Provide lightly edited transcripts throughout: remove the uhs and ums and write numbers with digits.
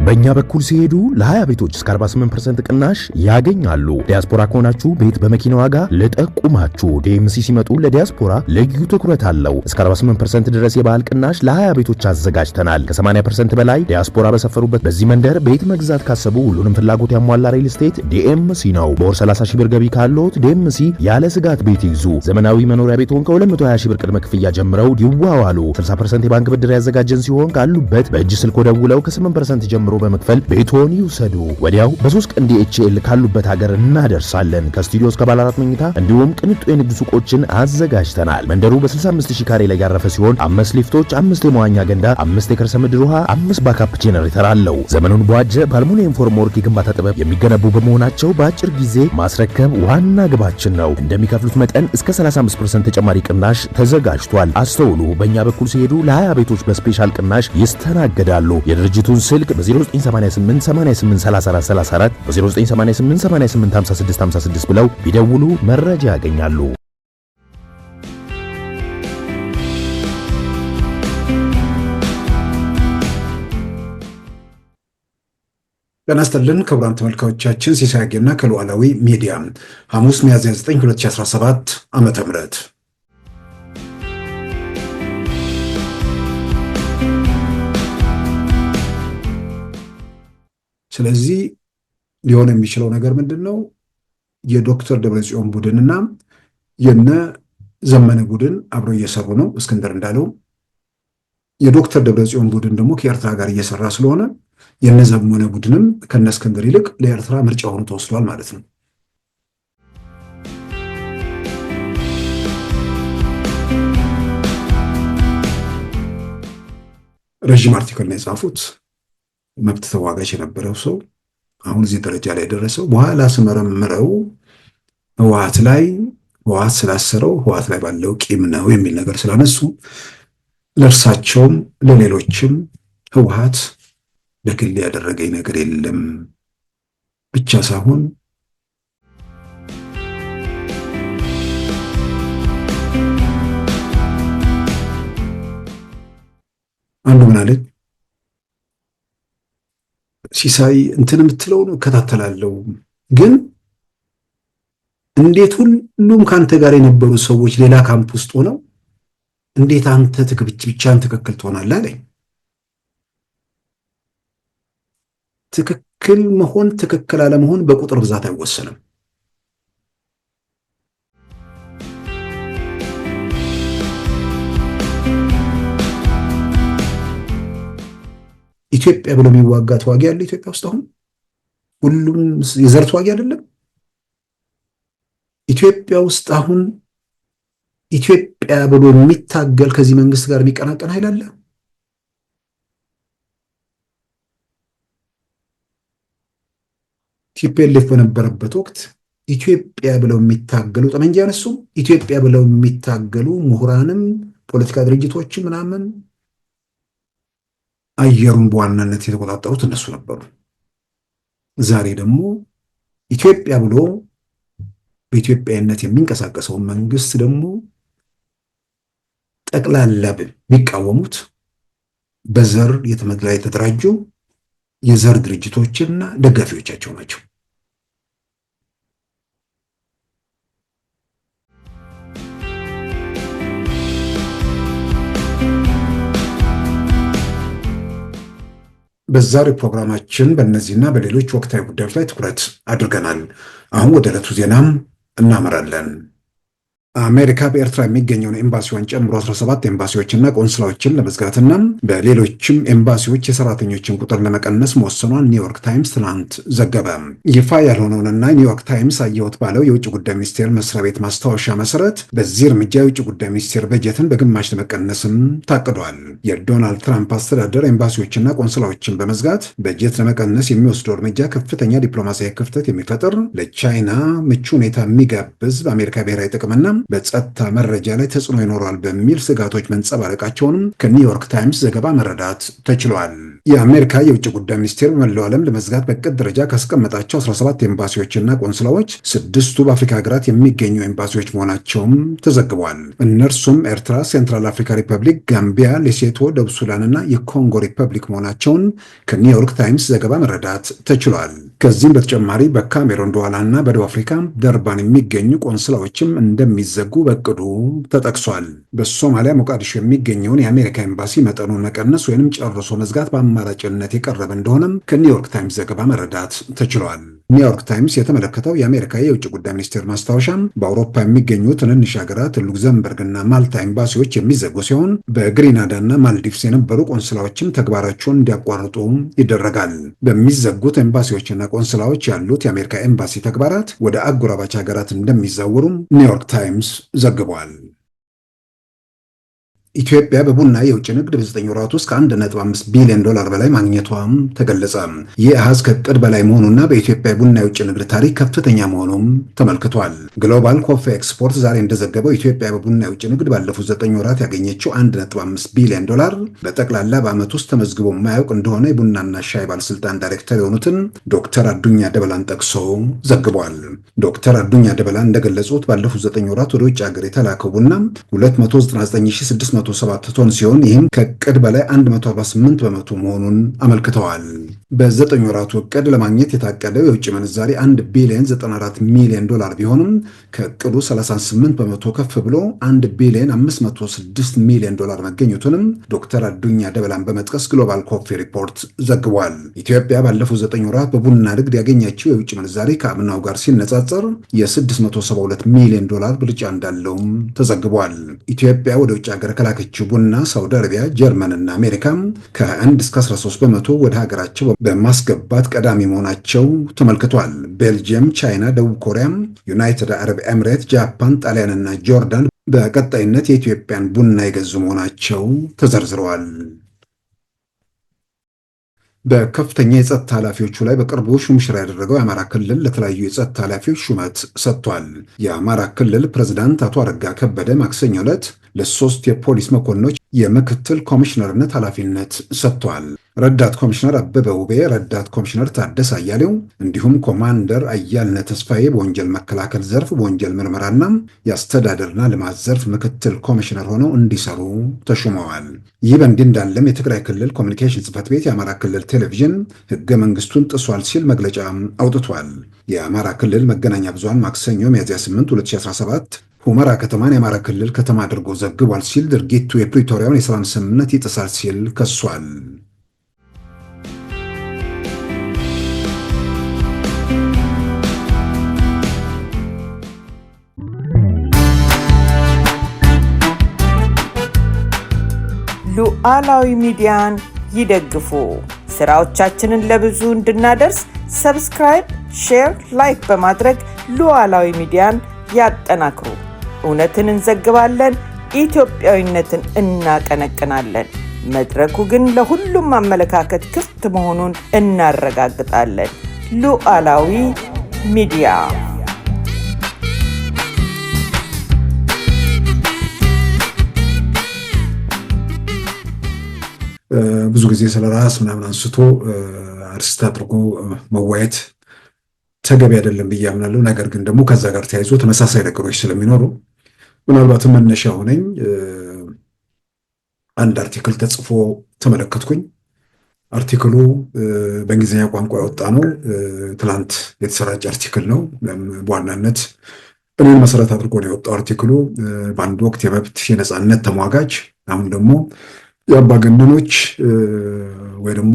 በእኛ በኩል ሲሄዱ ለ20 ቤቶች እስከ 48% ቅናሽ ያገኛሉ። ዲያስፖራ ከሆናችሁ ቤት በመኪና ዋጋ ልጠቁማችሁ። ዲኤምሲ ሲመጡ ለዲያስፖራ ልዩ ትኩረት አለው። እስከ 48% ድረስ የባህል ቅናሽ ለ20 ቤቶች አዘጋጅተናል። ከ80% በላይ ዲያስፖራ በሰፈሩበት በዚህ መንደር ቤት መግዛት ካሰቡ ሁሉንም ፍላጎት ያሟላ ሪል ስቴት ዲኤምሲ ነው። በወር 30 ሺህ ብር ገቢ ካለዎት ዲኤምሲ ያለ ስጋት ቤት ይግዙ። ዘመናዊ መኖሪያ ቤትዎን ከ220 ሺህ ብር ቅድመ ክፍያ ጀምረው ይዋዋሉ። 60% የባንክ ብድር ያዘጋጀን ሲሆን ካሉበት በእጅ ስልክ ደውለው ከ8% ጀምሮ በመክፈል ቤቶን ይውሰዱ። ወዲያው በ3 ቀን ዲኤችኤል ካሉበት ሀገር እናደርሳለን። ከስቱዲዮ እስከ ባለ 4 መኝታ እንዲሁም ቅንጡ የንግድ ሱቆችን አዘጋጅተናል። መንደሩ በ65000 ካሬ ላይ ያረፈ ሲሆን 5 ሊፍቶች፣ 5 የመዋኛ ገንዳ፣ 5 የከርሰ ምድር ውሃ፣ 5 ባካፕ ጄነሬተር አለው። ዘመኑን በዋጀ በአልሙኒየም ፎርምወርክ የግንባታ ጥበብ የሚገነቡ በመሆናቸው በአጭር ጊዜ ማስረከብ ዋና ግባችን ነው። እንደሚከፍሉት መጠን እስከ 35% ተጨማሪ ቅናሽ ተዘጋጅቷል። አስተውሉ። በእኛ በኩል ሲሄዱ ለ20 ቤቶች በስፔሻል ቅናሽ ይስተናገዳሉ። የድርጅቱን ስልክ በ0988 883434 በ0988 885656 ብለው ቢደውሉ መረጃ ያገኛሉ። ጤና ይስጥልን ክቡራን ተመልካቾቻችን፣ ሲሳይ አጌና ከሉዓላዊ ሚዲያ ሐሙስ ሚያዝያ 9 2017 ዓመተ ምህረት ስለዚህ ሊሆን የሚችለው ነገር ምንድነው? የዶክተር ደብረጽዮን ቡድንና የነ ዘመነ ቡድን አብረው እየሰሩ ነው። እስክንድር እንዳለው የዶክተር ደብረጽዮን ቡድን ደግሞ ከኤርትራ ጋር እየሰራ ስለሆነ የነ ዘመነ ቡድንም ከነ እስክንድር ይልቅ ለኤርትራ ምርጫ ሆኖ ተወስዷል ማለት ነው። ረጅም አርቲክል ነው የጻፉት። መብት ተዋጋች የነበረው ሰው አሁን እዚህ ደረጃ ላይ ደረሰው። በኋላ ስመረምረው ህወሓት ስላሰረው ህወሓት ላይ ባለው ቂም ነው የሚል ነገር ስላነሱ ለእርሳቸውም ለሌሎችም ህወሓት በግል ያደረገኝ ነገር የለም ብቻ ሳይሆን አንዱ ምን አለኝ፣ ሲሳይ እንትን የምትለው ነው እከታተላለሁ፣ ግን እንዴት ሁሉም ካንተ ጋር የነበሩ ሰዎች ሌላ ካምፕ ውስጥ ሆነው እንዴት አንተ ብቻህን ትክክል ትሆናለህ አለኝ። ትክክል መሆን ትክክል አለመሆን በቁጥር ብዛት አይወሰንም። ኢትዮጵያ ብሎ የሚዋጋ ተዋጊ ያለ ኢትዮጵያ ውስጥ አሁን ሁሉም የዘር ተዋጊ አይደለም። ኢትዮጵያ ውስጥ አሁን ኢትዮጵያ ብሎ የሚታገል ከዚህ መንግስት ጋር የሚቀናቀን ኃይል አለ? ቲፒኤልኤፍ በነበረበት ወቅት ኢትዮጵያ ብለው የሚታገሉ ጠመንጃ ያነሱ ኢትዮጵያ ብለው የሚታገሉ ምሁራንም ፖለቲካ ድርጅቶችም ምናምን አየሩን በዋናነት የተቆጣጠሩት እነሱ ነበሩ። ዛሬ ደግሞ ኢትዮጵያ ብሎ በኢትዮጵያዊነት የሚንቀሳቀሰው መንግስት ደግሞ ጠቅላላ ቢቃወሙት በዘር የተደራጁ የዘር ድርጅቶችና ደጋፊዎቻቸው ናቸው። በዛሬው ፕሮግራማችን በእነዚህና በሌሎች ወቅታዊ ጉዳዮች ላይ ትኩረት አድርገናል። አሁን ወደ ዕለቱ ዜናም እናመራለን። አሜሪካ በኤርትራ የሚገኘውን ኤምባሲዋን ጨምሮ 17 ኤምባሲዎችና ቆንስላዎችን ለመዝጋትና በሌሎችም ኤምባሲዎች የሰራተኞችን ቁጥር ለመቀነስ መወሰኗን ኒውዮርክ ታይምስ ትናንት ዘገበ። ይፋ ያልሆነውንና ኒውዮርክ ታይምስ አየሁት ባለው የውጭ ጉዳይ ሚኒስቴር መስሪያ ቤት ማስታወሻ መሰረት በዚህ እርምጃ የውጭ ጉዳይ ሚኒስቴር በጀትን በግማሽ ለመቀነስም ታቅዷል። የዶናልድ ትራምፕ አስተዳደር ኤምባሲዎችና ቆንስላዎችን በመዝጋት በጀት ለመቀነስ የሚወስደው እርምጃ ከፍተኛ ዲፕሎማሲያዊ ክፍተት የሚፈጥር፣ ለቻይና ምቹ ሁኔታ የሚጋብዝ፣ በአሜሪካ ብሔራዊ ጥቅምና በጸጥታ መረጃ ላይ ተጽዕኖ ይኖራል በሚል ስጋቶች መንጸባረቃቸውንም ከኒውዮርክ ታይምስ ዘገባ መረዳት ተችሏል። የአሜሪካ የውጭ ጉዳይ ሚኒስቴር በመላው ዓለም ለመዝጋት በዕቅድ ደረጃ ካስቀመጣቸው 17 ኤምባሲዎችና ቆንስላዎች 6ቱ በአፍሪካ ሀገራት የሚገኙ ኤምባሲዎች መሆናቸውም ተዘግቧል። እነርሱም ኤርትራ፣ ሴንትራል አፍሪካ ሪፐብሊክ፣ ጋምቢያ፣ ሌሴቶ፣ ደቡብ ሱዳን እና የኮንጎ ሪፐብሊክ መሆናቸውን ከኒውዮርክ ታይምስ ዘገባ መረዳት ተችሏል። ከዚህም በተጨማሪ በካሜሮን፣ ዱዋላ እና በደቡብ አፍሪካ ደርባን የሚገኙ ቆንስላዎችም እንደሚዘጉ በዕቅዱ ተጠቅሷል። በሶማሊያ ሞቃዲሾ የሚገኘውን የአሜሪካ ኤምባሲ መጠኑን መቀነስ ወይንም ጨርሶ መዝጋት በአማራጭነት የቀረበ እንደሆነም ከኒውዮርክ ታይምስ ዘገባ መረዳት ተችሏል። ኒውዮርክ ታይምስ የተመለከተው የአሜሪካ የውጭ ጉዳይ ሚኒስቴር ማስታወሻም በአውሮፓ የሚገኙ ትንንሽ ሀገራት ሉክዘምበርግና ማልታ ኤምባሲዎች የሚዘጉ ሲሆን በግሪናዳና ማልዲቭስ የነበሩ ቆንስላዎችም ተግባራቸውን እንዲያቋርጡ ይደረጋል። በሚዘጉት ኤምባሲዎችና ቆንስላዎች ያሉት የአሜሪካ ኤምባሲ ተግባራት ወደ አጎራባች ሀገራት እንደሚዛወሩም ኒውዮርክ ታይምስ ዘግቧል። ኢትዮጵያ በቡና የውጭ ንግድ በ9 ወራት ውስጥ ከ1.5 ቢሊዮን ዶላር በላይ ማግኘቷም ተገለጸ። ይህ አሃዝ ከዕቅድ በላይ መሆኑና በኢትዮጵያ የቡና የውጭ ንግድ ታሪክ ከፍተኛ መሆኑም ተመልክቷል። ግሎባል ኮፊ ኤክስፖርት ዛሬ እንደዘገበው ኢትዮጵያ በቡና የውጭ ንግድ ባለፉት 9 ወራት ያገኘችው 1.5 ቢሊዮን ዶላር በጠቅላላ በዓመት ውስጥ ተመዝግቦ የማያውቅ እንደሆነ የቡናና ሻይ ባለስልጣን ዳይሬክተር የሆኑትን ዶክተር አዱኛ ደበላን ጠቅሶ ዘግቧል። ዶክተር አዱኛ ደበላ እንደገለጹት ባለፉት 9 ወራት ወደ ውጭ ሀገር የተላከው ቡና 299600 ቶን ሲሆን ይህም ከዕቅድ በላይ 148 በመቶ መሆኑን አመልክተዋል። በ9 ወራቱ ዕቅድ ለማግኘት የታቀደው የውጭ ምንዛሪ 1 ቢሊዮን 94 ሚሊዮን ዶላር ቢሆንም ከዕቅዱ 38 በመቶ ከፍ ብሎ 1 ቢሊዮን 506 ሚሊዮን ዶላር መገኘቱንም ዶክተር አዱኛ ደበላን በመጥቀስ ግሎባል ኮፊ ሪፖርት ዘግቧል። ኢትዮጵያ ባለፉት 9 ወራት በቡና ንግድ ያገኘችው የውጭ ምንዛሪ ከአምናው ጋር ሲነጻጸር የ672 ሚሊዮን ዶላር ብልጫ እንዳለውም ተዘግቧል። ኢትዮጵያ ወደ ውጭ ሀገር ከላከችው ቡና ሳውዲ አረቢያ፣ ጀርመንና አሜሪካም ከ1 እስከ 13 በመቶ ወደ ሀገራቸው በማስገባት ቀዳሚ መሆናቸው ተመልክቷል። ቤልጅየም፣ ቻይና፣ ደቡብ ኮሪያም፣ ዩናይትድ አረብ ኤምሬት፣ ጃፓን፣ ጣሊያንና ጆርዳን በቀጣይነት የኢትዮጵያን ቡና የገዙ መሆናቸው ተዘርዝረዋል። በከፍተኛ የጸጥታ ኃላፊዎቹ ላይ በቅርቡ ሹምሽር ያደረገው የአማራ ክልል ለተለያዩ የጸጥታ ኃላፊዎች ሹመት ሰጥቷል። የአማራ ክልል ፕሬዝዳንት አቶ አረጋ ከበደ ማክሰኞ ዕለት ለ3 የፖሊስ መኮንኖች የምክትል ኮሚሽነርነት ኃላፊነት ሰጥቷል። ረዳት ኮሚሽነር አበበ ውቤ፣ ረዳት ኮሚሽነር ታደሰ አያሌው እንዲሁም ኮማንደር አያልነ ተስፋዬ በወንጀል መከላከል ዘርፍ በወንጀል ምርመራና የአስተዳደርና ልማት ዘርፍ ምክትል ኮሚሽነር ሆነው እንዲሰሩ ተሹመዋል። ይህ በእንዲህ እንዳለም የትግራይ ክልል ኮሚኒኬሽን ጽሕፈት ቤት የአማራ ክልል ቴሌቪዥን ሕገ መንግስቱን ጥሷል ሲል መግለጫ አውጥቷል። የአማራ ክልል መገናኛ ብዙሃን ማክሰኞ ሚያዝያ 8 2017 ሁመራ ከተማን የአማራ ክልል ከተማ አድርጎ ዘግቧል ሲል ድርጊቱ የፕሪቶሪያውን የሰላም ስምምነት ይጥሳል ሲል ከሷል። ሉዓላዊ ሚዲያን ይደግፉ። ስራዎቻችንን ለብዙ እንድናደርስ ሰብስክራይብ፣ ሼር፣ ላይክ በማድረግ ሉዓላዊ ሚዲያን ያጠናክሩ። እውነትን እንዘግባለን፣ ኢትዮጵያዊነትን እናቀነቅናለን። መድረኩ ግን ለሁሉም አመለካከት ክፍት መሆኑን እናረጋግጣለን። ሉዓላዊ ሚዲያ ብዙ ጊዜ ስለ ራስ ምናምን አንስቶ አርስት አድርጎ መዋየት ተገቢ አይደለም ብዬ አምናለሁ። ነገር ግን ደግሞ ከዛ ጋር ተያይዞ ተመሳሳይ ነገሮች ስለሚኖሩ ምናልባትም መነሻ ሆነኝ አንድ አርቲክል ተጽፎ ተመለከትኩኝ። አርቲክሉ በእንግሊዝኛ ቋንቋ የወጣ ነው። ትላንት የተሰራጨ አርቲክል ነው። በዋናነት እኔን መሰረት አድርጎ ነው የወጣው አርቲክሉ። በአንድ ወቅት የመብት የነፃነት ተሟጋች፣ አሁን ደግሞ የአምባገነኖች ወይ ደግሞ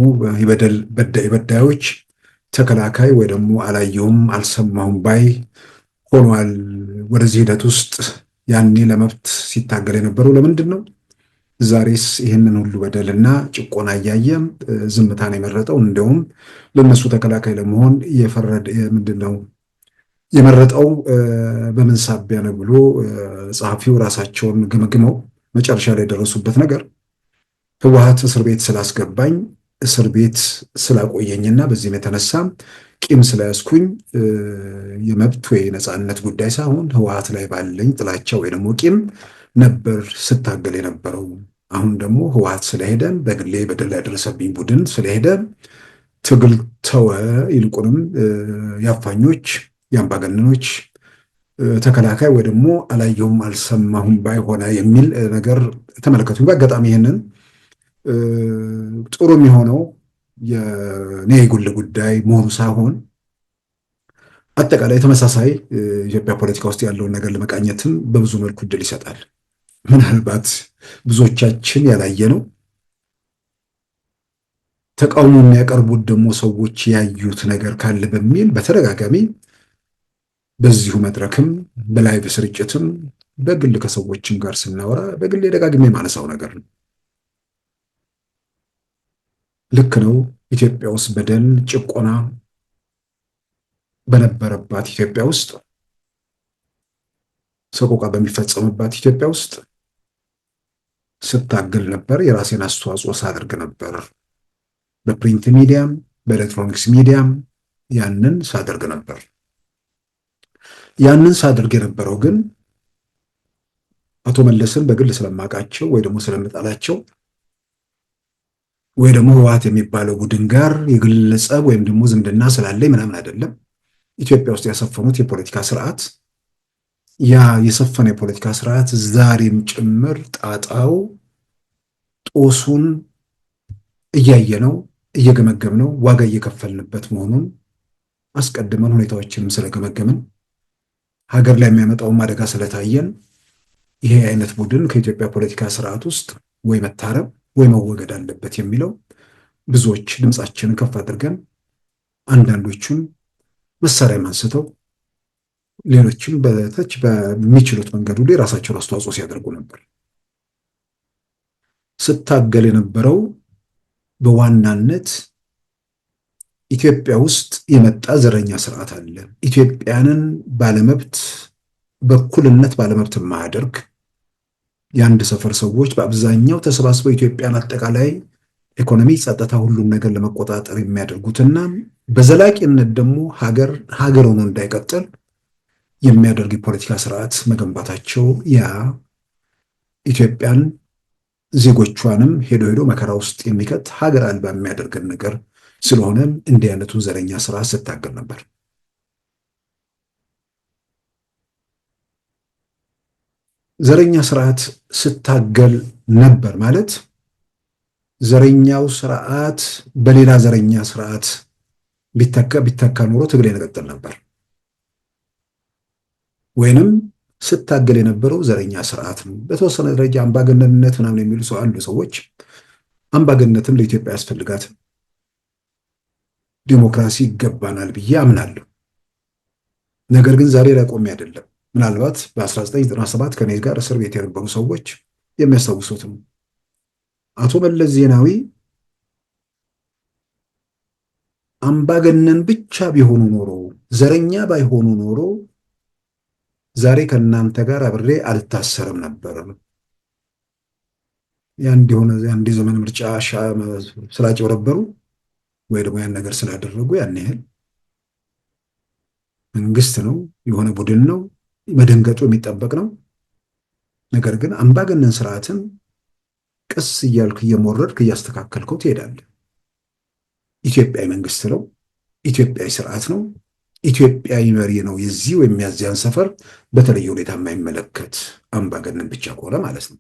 የበዳዮች ተከላካይ ወይ ደግሞ አላየሁም አልሰማሁም ባይ ሆኗል። ወደዚህ ሂደት ውስጥ ያኔ ለመብት ሲታገል የነበረው ለምንድን ነው? ዛሬስ ይህንን ሁሉ በደልና ጭቆና እያየ ዝምታን የመረጠው? እንዲሁም ለነሱ ተከላካይ ለመሆን ምንድን ነው የመረጠው? በምን ሳቢያ ነው ብሎ ጸሐፊው ራሳቸውን ገምግመው መጨረሻ ላይ የደረሱበት ነገር ህወሓት እስር ቤት ስላስገባኝ እስር ቤት ስላቆየኝና በዚህም የተነሳ ቂም ስለያዝኩኝ የመብት ወይ ነፃነት ጉዳይ ሳይሆን ህወሓት ላይ ባለኝ ጥላቻ ወይ ደግሞ ቂም ነበር ስታገል የነበረው። አሁን ደግሞ ህወሓት ስለሄደ በግሌ በደል ያደረሰብኝ ቡድን ስለሄደ ትግል ተወ። ይልቁንም የአፋኞች የአምባገነኖች ተከላካይ ወይ ደግሞ አላየሁም አልሰማሁም ባይሆነ የሚል ነገር ተመለከቱኝ። በአጋጣሚ ይህንን ጥሩ የሚሆነው የኔ የግል ጉዳይ መሆኑ ሳይሆን አጠቃላይ ተመሳሳይ ኢትዮጵያ ፖለቲካ ውስጥ ያለውን ነገር ለመቃኘትም በብዙ መልኩ እድል ይሰጣል። ምናልባት ብዙዎቻችን ያላየ ነው ተቃውሞ የሚያቀርቡት ደግሞ ሰዎች ያዩት ነገር ካለ በሚል በተደጋጋሚ በዚሁ መድረክም በላይቭ ስርጭትም በግል ከሰዎችም ጋር ስናወራ በግል ደጋግሜ የማነሳው ነገር ነው። ልክ ነው። ኢትዮጵያ ውስጥ በደል፣ ጭቆና በነበረባት ኢትዮጵያ ውስጥ ሰቆቃ በሚፈጸምባት ኢትዮጵያ ውስጥ ስታገል ነበር። የራሴን አስተዋጽኦ ሳደርግ ነበር። በፕሪንት ሚዲያም በኤሌክትሮኒክስ ሚዲያም ያንን ሳደርግ ነበር። ያንን ሳደርግ የነበረው ግን አቶ መለስን በግል ስለማውቃቸው ወይ ደግሞ ስለምጣላቸው ወይ ደግሞ ህወሓት የሚባለው ቡድን ጋር የግል ጸብ ወይም ደግሞ ዝምድና ስላለኝ ምናምን አይደለም። ኢትዮጵያ ውስጥ ያሰፈኑት የፖለቲካ ስርዓት ያ የሰፈነ የፖለቲካ ስርዓት ዛሬም ጭምር ጣጣው ጦሱን እያየነው እየገመገምነው ዋጋ እየከፈልንበት መሆኑን አስቀድመን ሁኔታዎችንም ስለገመገምን ሀገር ላይ የሚያመጣውን አደጋ ስለታየን ይሄ አይነት ቡድን ከኢትዮጵያ ፖለቲካ ስርዓት ውስጥ ወይ መታረም ወይ መወገድ አለበት የሚለው ብዙዎች ድምፃችንን ከፍ አድርገን አንዳንዶቹም መሳሪያም አንስተው ሌሎችም በተች በሚችሉት መንገድ ሁሉ የራሳቸውን አስተዋጽኦ ሲያደርጉ ነበር። ስታገል የነበረው በዋናነት ኢትዮጵያ ውስጥ የመጣ ዘረኛ ስርዓት አለ። ኢትዮጵያንን ባለመብት በኩልነት ባለመብት የማያደርግ የአንድ ሰፈር ሰዎች በአብዛኛው ተሰባስበው ኢትዮጵያን አጠቃላይ ኢኮኖሚ፣ ጸጥታ፣ ሁሉም ነገር ለመቆጣጠር የሚያደርጉትና በዘላቂነት ደግሞ ሀገር ሆኖ እንዳይቀጥል የሚያደርግ የፖለቲካ ስርዓት መገንባታቸው ያ ኢትዮጵያን ዜጎቿንም ሄዶ መከራ ውስጥ የሚከት ሀገር አልባ የሚያደርገን ነገር ስለሆነ እንዲህ አይነቱ ዘረኛ ስርዓት ስታገል ነበር። ዘረኛ ስርዓት ስታገል ነበር ማለት ዘረኛው ስርዓት በሌላ ዘረኛ ስርዓት ቢተካ ኖሮ ትግል ይቀጥል ነበር። ወይንም ስታገል የነበረው ዘረኛ ስርዓት ነው። በተወሰነ ደረጃ አምባገነንነት ምናምን የሚሉ ሰዎች አምባገነንነትም ለኢትዮጵያ ያስፈልጋት ዲሞክራሲ ይገባናል ብዬ አምናለሁ። ነገር ግን ዛሬ ላይ ቆሜ አይደለም። ምናልባት በ1997 ከኔ ጋር እስር ቤት የነበሩ ሰዎች የሚያስታውሱት ነው። አቶ መለስ ዜናዊ አምባገነን ብቻ ቢሆኑ ኖሮ ዘረኛ ባይሆኑ ኖሮ ዛሬ ከእናንተ ጋር አብሬ አልታሰርም ነበር። የአንድ ዘመን ምርጫ ስላጭበረበሩ ወይ ደግሞ ያን ነገር ስላደረጉ ያን ያህል መንግስት ነው የሆነ ቡድን ነው መደንገጡ የሚጠበቅ ነው። ነገር ግን አምባገነን ስርዓትን ቀስ እያልክ እየሞረድክ እያስተካከልከው ትሄዳለህ። ኢትዮጵያዊ መንግስት ነው፣ ኢትዮጵያዊ ስርዓት ነው፣ ኢትዮጵያዊ መሪ ነው። የዚህ ወይም ያዚያን ሰፈር በተለየ ሁኔታ የማይመለከት አምባገነን ብቻ ከሆነ ማለት ነው።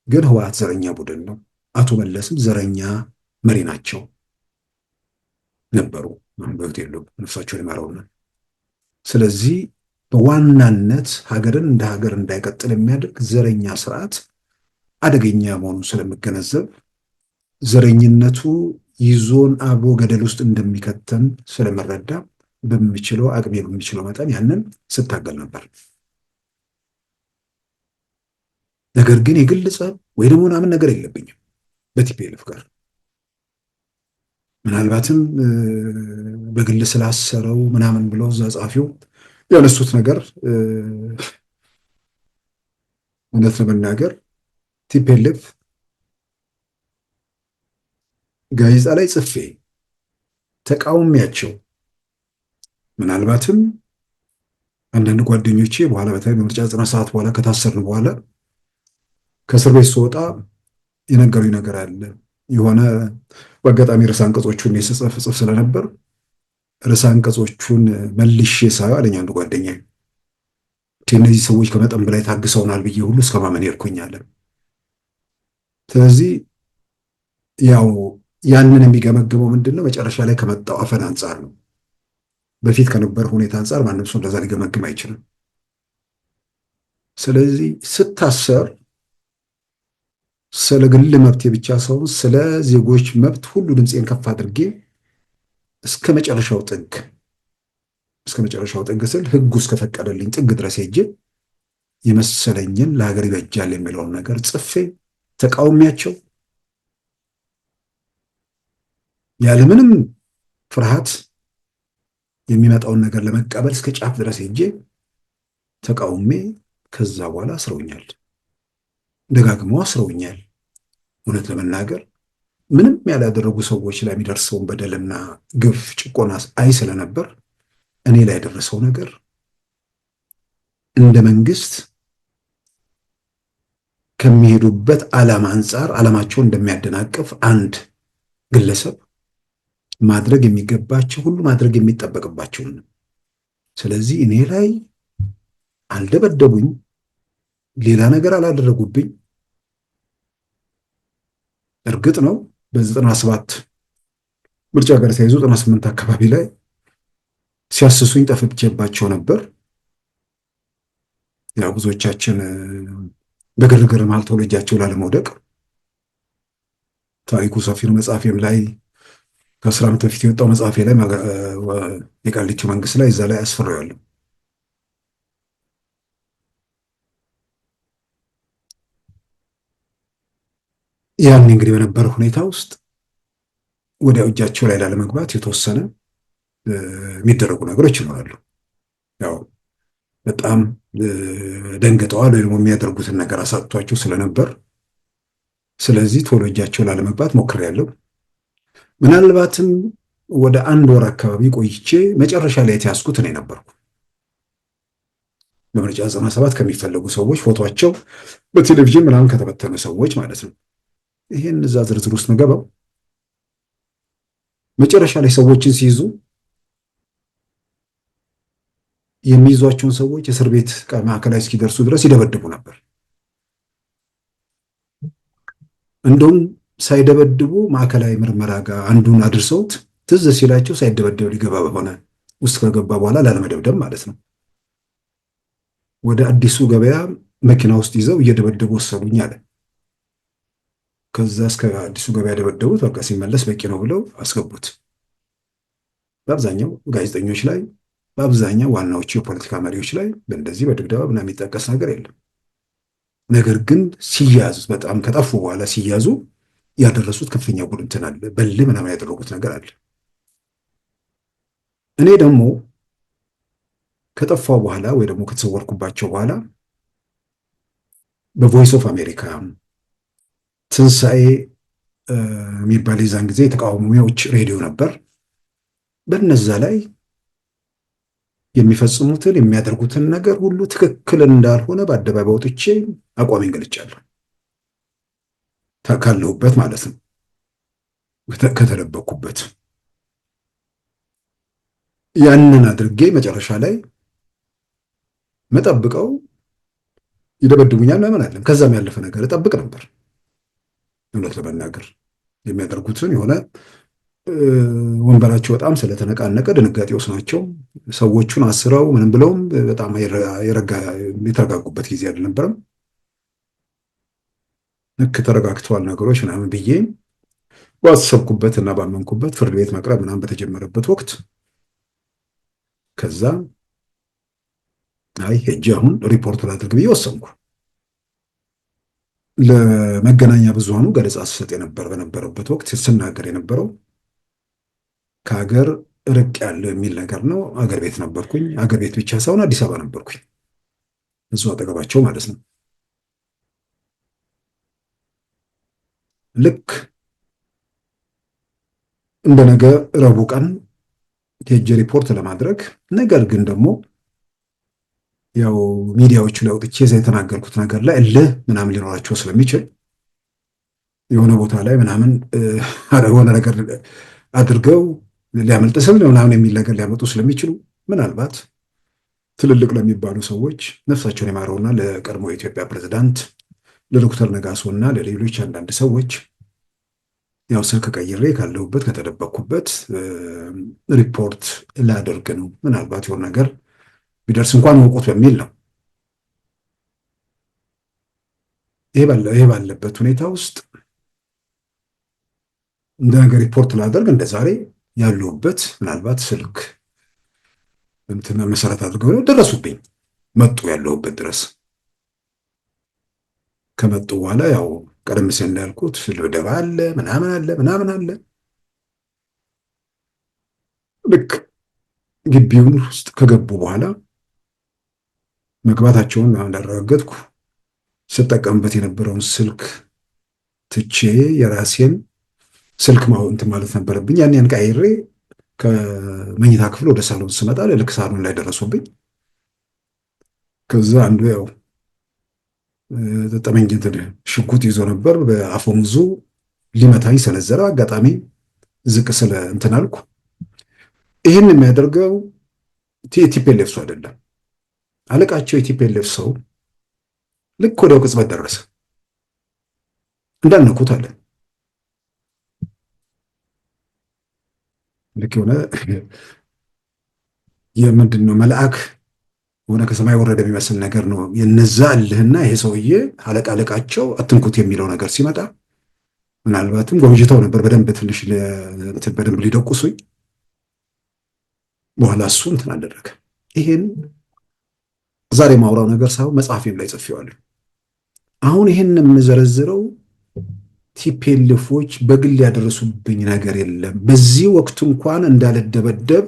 ግን ህወሓት ዘረኛ ቡድን ነው። አቶ መለስም ዘረኛ መሪ ናቸው ነበሩ። በህይወት የሉም፣ ነፍሳቸውን ይማረውና። ስለዚህ በዋናነት ሀገርን እንደ ሀገር እንዳይቀጥል የሚያደርግ ዘረኛ ስርዓት አደገኛ መሆኑን ስለምገነዘብ ዘረኝነቱ ይዞን አብሮ ገደል ውስጥ እንደሚከተን ስለመረዳ በሚችለው አቅሜ በሚችለው መጠን ያንን ስታገል ነበር። ነገር ግን የግል ጸብ ወይ ደግሞ ምናምን ነገር የለብኝም በቲፒኤልኤፍ ጋር። ምናልባትም በግል ስላሰረው ምናምን ብለው እዛ ጻፊው ያነሱት ነገር እውነት ለመናገር ቲፒኤልኤፍ ጋዜጣ ላይ ጽፌ ተቃውሚያቸው ምናልባትም አንዳንድ ጓደኞቼ በኋላ በተለይ በምርጫ 97 በኋላ ከታሰርን በኋላ ከእስር ቤት ስወጣ የነገሩኝ ነገር አለ። የሆነ በአጋጣሚ ርዕሰ አንቀጾቹን የስጽፍ ስለነበር ርዕሰ አንቀጾቹን መልሼ ሳየው አለኝ አንዱ ጓደኛዬ፣ እነዚህ ሰዎች ከመጠን በላይ ታግሰውናል ብዬ ሁሉ እስከ ማመን ሄድኩኛለን። ስለዚህ ያው ያንን የሚገመግመው ምንድን ነው? መጨረሻ ላይ ከመጣው አፈን አንጻር ነው። በፊት ከነበረ ሁኔታ አንጻር ማንም ሰው እንደዛ ሊገመግም አይችልም። ስለዚህ ስታሰር ስለ ግል መብት ብቻ ሳይሆን ስለ ዜጎች መብት ሁሉ ድምፄን ከፍ አድርጌ እስከ መጨረሻው ጥግ ስል ህጉ እስከፈቀደልኝ ጥግ ድረስ ሄጄ የመሰለኝን ለሀገር ይበጃል የሚለውን ነገር ጽፌ ተቃውሚያቸው ያለምንም ፍርሃት የሚመጣውን ነገር ለመቀበል እስከ ጫፍ ድረስ ሄጄ ተቃውሜ ከዛ በኋላ አስረውኛል። ደጋግመው አስረውኛል። እውነት ለመናገር ምንም ያላደረጉ ሰዎች ላይ የሚደርሰውን በደልና ግፍ፣ ጭቆና አይ ስለነበር እኔ ላይ የደረሰው ነገር እንደ መንግስት ከሚሄዱበት ዓላማ አንጻር ዓላማቸውን እንደሚያደናቅፍ አንድ ግለሰብ ማድረግ የሚገባቸው ሁሉ ማድረግ የሚጠበቅባቸውን። ስለዚህ እኔ ላይ አልደበደቡኝ፣ ሌላ ነገር አላደረጉብኝ። እርግጥ ነው በ97 ምርጫ ጋር ተያይዞ 98 አካባቢ ላይ ሲያስሱኝ ጠፍቼባቸው ነበር። ያው ብዙዎቻችን በግርግር መሃል ተወልጃቸው ላለመውደቅ ታሪኩ ሰፊ ነው። መጽሐፌም ላይ ከ10 ዓመት በፊት የወጣው መጽሐፌ ላይ የቃሊቲ መንግስት ላይ እዛ ላይ አስፈራለሁ። ያን እንግዲህ በነበረ ሁኔታ ውስጥ ወዲያው እጃቸው ላይ ላለመግባት የተወሰነ የሚደረጉ ነገሮች ይኖራሉ። ያው በጣም ደንግጠዋል ወይ ደግሞ የሚያደርጉትን ነገር አሳጥቷቸው ስለነበር ስለዚህ ቶሎ እጃቸው ላለመግባት ሞክሬያለሁ። ምናልባትም ወደ 1 ወር አካባቢ ቆይቼ መጨረሻ ላይ የተያዝኩት እኔ ነበርኩ። በምርጫ 97 ከሚፈለጉ ሰዎች ፎቶቸው በቴሌቪዥን ምናምን ከተበተኑ ሰዎች ማለት ነው። ይሄን እዛ ዝርዝር ውስጥ መገባው መጨረሻ ላይ ሰዎችን ሲይዙ የሚይዟቸውን ሰዎች እስር ቤት ማዕከላዊ እስኪደርሱ ድረስ ይደበድቡ ነበር። እንደውም ሳይደበድቡ ማዕከላዊ ምርመራ ጋር አንዱን አድርሰውት ትዝ ሲላቸው ሳይደበደብ ሊገባ በሆነ ውስጥ ከገባ በኋላ ላለመደብደብ ማለት ነው። ወደ አዲሱ ገበያ መኪና ውስጥ ይዘው እየደበደቡ ወሰዱኝ አለ። ከዛ እስከ አዲሱ ገበያ ደበደቡት። በቃ ሲመለስ በቂ ነው ብለው አስገቡት። በአብዛኛው ጋዜጠኞች ላይ፣ በአብዛኛው ዋናዎቹ የፖለቲካ መሪዎች ላይ በእንደዚህ በድብደባ ምናምን የሚጠቀስ ነገር የለም። ነገር ግን ሲያዙ በጣም ከጠፉ በኋላ ሲያዙ ያደረሱት ከፍተኛ ጉድንትን አለ፣ በል ምናምን ያደረጉት ነገር አለ። እኔ ደግሞ ከጠፋው በኋላ ወይ ደግሞ ከተሰወርኩባቸው በኋላ በቮይስ ኦፍ አሜሪካ ትንሣኤ የሚባል የዛን ጊዜ የተቃዋሚዎች ሬዲዮ ነበር። በነዛ ላይ የሚፈጽሙትን የሚያደርጉትን ነገር ሁሉ ትክክል እንዳልሆነ በአደባባይ ወጥቼ አቋሜን ገልጫለሁ። ካለሁበት ማለት ነው፣ ከተደበቅኩበት። ያንን አድርጌ መጨረሻ ላይ መጠብቀው ይደበድቡኛል ምናምን አለም። ከዛም ያለፈ ነገር እጠብቅ ነበር። እውነት ለመናገር የሚያደርጉትን የሆነ ወንበራቸው በጣም ስለተነቃነቀ ድንጋጤ ወስናቸው ሰዎቹን አስረው ምንም ብለውም በጣም የተረጋጉበት ጊዜ አልነበረም። ልክ ተረጋግተዋል ነገሮች ምናምን ብዬ ባሰብኩበት እና ባመንኩበት ፍርድ ቤት መቅረብ ምናምን በተጀመረበት ወቅት ከዛ አይ ሄጄ አሁን ሪፖርት ላድርግ ብዬ ወሰንኩ። ለመገናኛ ብዙሃኑ ገለጻ ስሰጥ በነበረበት ወቅት ስናገር የነበረው ከሀገር ርቅ ያለው የሚል ነገር ነው። አገር ቤት ነበርኩኝ። አገር ቤት ብቻ ሳይሆን አዲስ አበባ ነበርኩኝ፣ እሱ አጠገባቸው ማለት ነው። ልክ እንደ ነገ ረቡዕ ቀን ሄጄ ሪፖርት ለማድረግ ነገር ግን ደግሞ ያው ሚዲያዎቹ ላይ ወጥቼ የተናገርኩት ነገር ላይ እልህ ምናምን ሊኖራቸው ስለሚችል የሆነ ቦታ ላይ ምናምን የሆነ ነገር አድርገው ሊያመልጥ ስል ምናምን የሚል ነገር ሊያመጡ ስለሚችሉ ምናልባት ትልልቅ ለሚባሉ ሰዎች ነፍሳቸውን የማረውና ለቀድሞ የኢትዮጵያ ፕሬዝዳንት ለዶክተር ነጋሶ እና ለሌሎች አንዳንድ ሰዎች ያው ስልክ ቀይሬ ካለሁበት ከተደበቅኩበት ሪፖርት ላደርግ ነው። ምናልባት የሆነ ነገር ቢደርስ እንኳን ወቁት በሚል ነው። ይሄ ባለበት ሁኔታ ውስጥ እንደ ነገር ሪፖርት ላደርግ እንደ ዛሬ ያለሁበት ምናልባት ስልክ እንትና መሰረት አድርገው ነው ደረሱብኝ፣ መጡ ያለሁበት ድረስ። ከመጡ በኋላ ያው ቀደም ሲል እንዳልኩት ድብደባ አለ ምናምን አለ። ልክ ግቢውን ውስጥ ከገቡ በኋላ መግባታቸውን እንዳረጋገጥኩ ስጠቀምበት የነበረውን ስልክ ትቼ የራሴን ስልክ እንትን ማለት ነበረብኝ። ያን ቀይሬ ከመኝታ ክፍል ወደ ሳሎን ስመጣ ልክ ሳሎን ላይ ደረሱብኝ። ከዛ አንዱ ያው ጠመንጃ ሽጉጥ ይዞ ነበር። በአፈሙዙ ሊመታኝ ሰነዘረ። አጋጣሚ ዝቅ ስለ እንትን አልኩ። ይህን የሚያደርገው ቲፒኤልኤፍ ሰው አይደለም፣ አለቃቸው የቲፒኤልኤፍ ሰው ልክ ወዲያው ቅጽበት ደረሰ። እንዳልነኩት አለ። ልክ የሆነ የምንድን ነው መልአክ ሆነ ከሰማይ ወረደ የሚመስል ነገር ነው የነዛ እልህና ይሄ ሰውዬ አለቃቸው አትንኩት የሚለው ነገር ሲመጣ ምናልባትም ጎብጅተው ነበር በደንብ ሊደቁሱኝ። በኋላ እሱ እንትን አደረገ። ይሄን ዛሬ ማውራው ነገር ሳይሆን መጽሐፌም ላይ ጽፌዋለሁ። አሁን ይሄን የምዘረዝረው ቲፒኤልኤፎች በግል ያደረሱብኝ ነገር የለም። በዚህ ወቅት እንኳን እንዳልደበደብ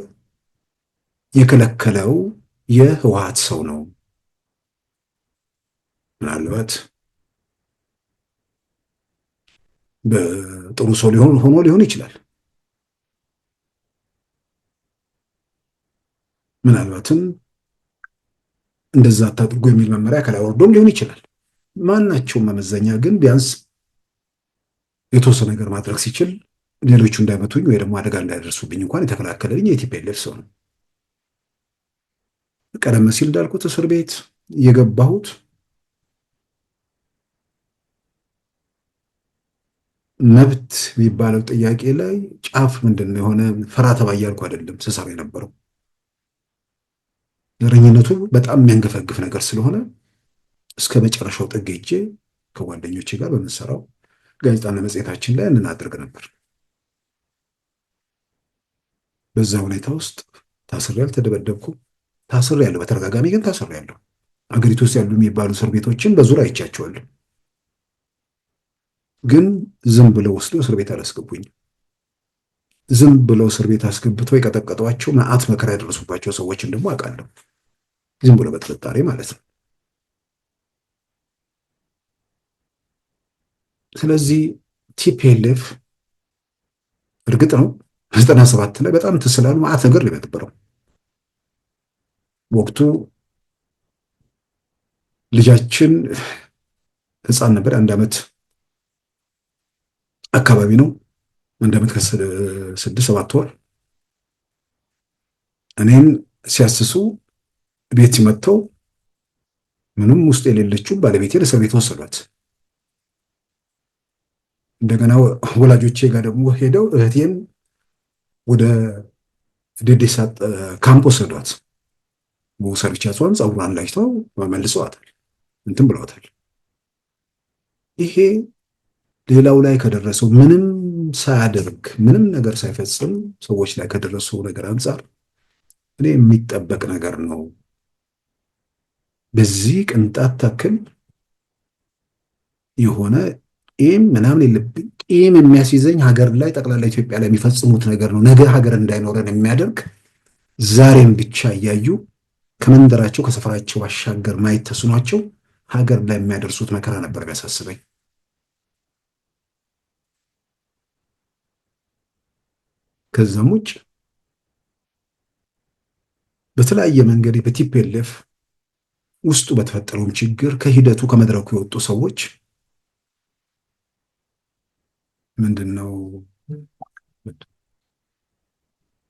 የከለከለው የህወሓት ሰው ነው። ምናልባት በጥሩ ሰው ሊሆን ይችላል። ምናልባትም እንደዛ አታድርጉ የሚል መመሪያ ከላይ ወርዶም ሊሆን ይችላል። ማናቸውም መመዘኛ ግን ቢያንስ የተወሰነ ነገር ማድረግ ሲችል ሌሎቹ እንዳይመቱኝ ወይ ደግሞ አደጋ እንዳይደርሱብኝ እንኳን የተከላከለልኝ የቲፒኤልኤፍ ሰው ነው። ቀደም ሲል እንዳልኩት እስር ቤት የገባሁት መብት የሚባለው ጥያቄ ላይ ጫፍ ምንድነው የሆነ ፈራ ተባ እያልኩ አይደለም ስሰራ የነበረው። ዘረኝነቱ በጣም የሚያንገፈግፍ ነገር ስለሆነ እስከ መጨረሻው ጥግ ሄጄ ከጓደኞቼ ጋር በምንሰራው ጋዜጣና መጽሔታችን ላይ እናድርግ ነበር። በዛ ሁኔታ ውስጥ ታስሬያል፣ ተደበደብኩ። ታስሬያለሁ፣ በተደጋጋሚ ግን ታስሬያለሁ። አገሪቱ ውስጥ ያሉ የሚባሉ እስር ቤቶችን በዙሪያ አይቻቸዋለሁ። ግን ዝም ብለው ወስዶ እስር ቤት አላስገቡኝ። ዝም ብለው እስር ቤት አስገብተው የቀጠቀጧቸው መዓት መከራ ያደረሱባቸው ሰዎችን ደግሞ አውቃለሁ። ዝም ብሎ በጥርጣሬ ማለት ነው። ስለዚህ ቲፒኤልኤፍ እርግጥ ነው 97 ላይ በጣም ትስላሉ መዓት ነገር ሊመጥበረው ወቅቱ ልጃችን ህፃን ነበር። 1 ዓመት አካባቢ ነው። 1 ዓመት ከ6-7 ወር እኔን ሲያስሱ ቤት ሲመተው ምንም ውስጥ የሌለችው ባለቤቴን እስር ቤት ወሰዷት። እንደገና ወላጆቼ ጋር ደግሞ ሄደው እህቴን ወደ ዴዴሳ ካምፕ ወሰዷት። መውሰድ ብቻ ሳይሆን ፀጉሯን ላጭተው መልሰዋታል፣ እንትን ብለዋታል። ይሄ ሌላው ላይ ከደረሰው ምንም ሳያደርግ ምንም ነገር ሳይፈጽም ሰዎች ላይ ከደረሰው ነገር አንጻር እኔ የሚጠበቅ ነገር ነው። በዚህ ቅንጣት ታክል የሆነ ቂም ምናምን የለብኝ። ቂም የሚያስይዘኝ ሀገር ላይ ጠቅላላ ኢትዮጵያ ላይ የሚፈጽሙት ነገር ነው። ነገ ሀገር እንዳይኖረን የሚያደርግ ዛሬም ብቻ እያዩ ከመንደራቸው ከሰፈራቸው ባሻገር ማየት ተስኗቸው ሀገር ላይ የሚያደርሱት መከራ ነበር የሚያሳስበኝ። ከዛም ውጭ በተለያየ መንገድ በቲፒኤልኤፍ ውስጡ በተፈጠረው ችግር ከሂደቱ ከመድረኩ የወጡ ሰዎች ምንድነው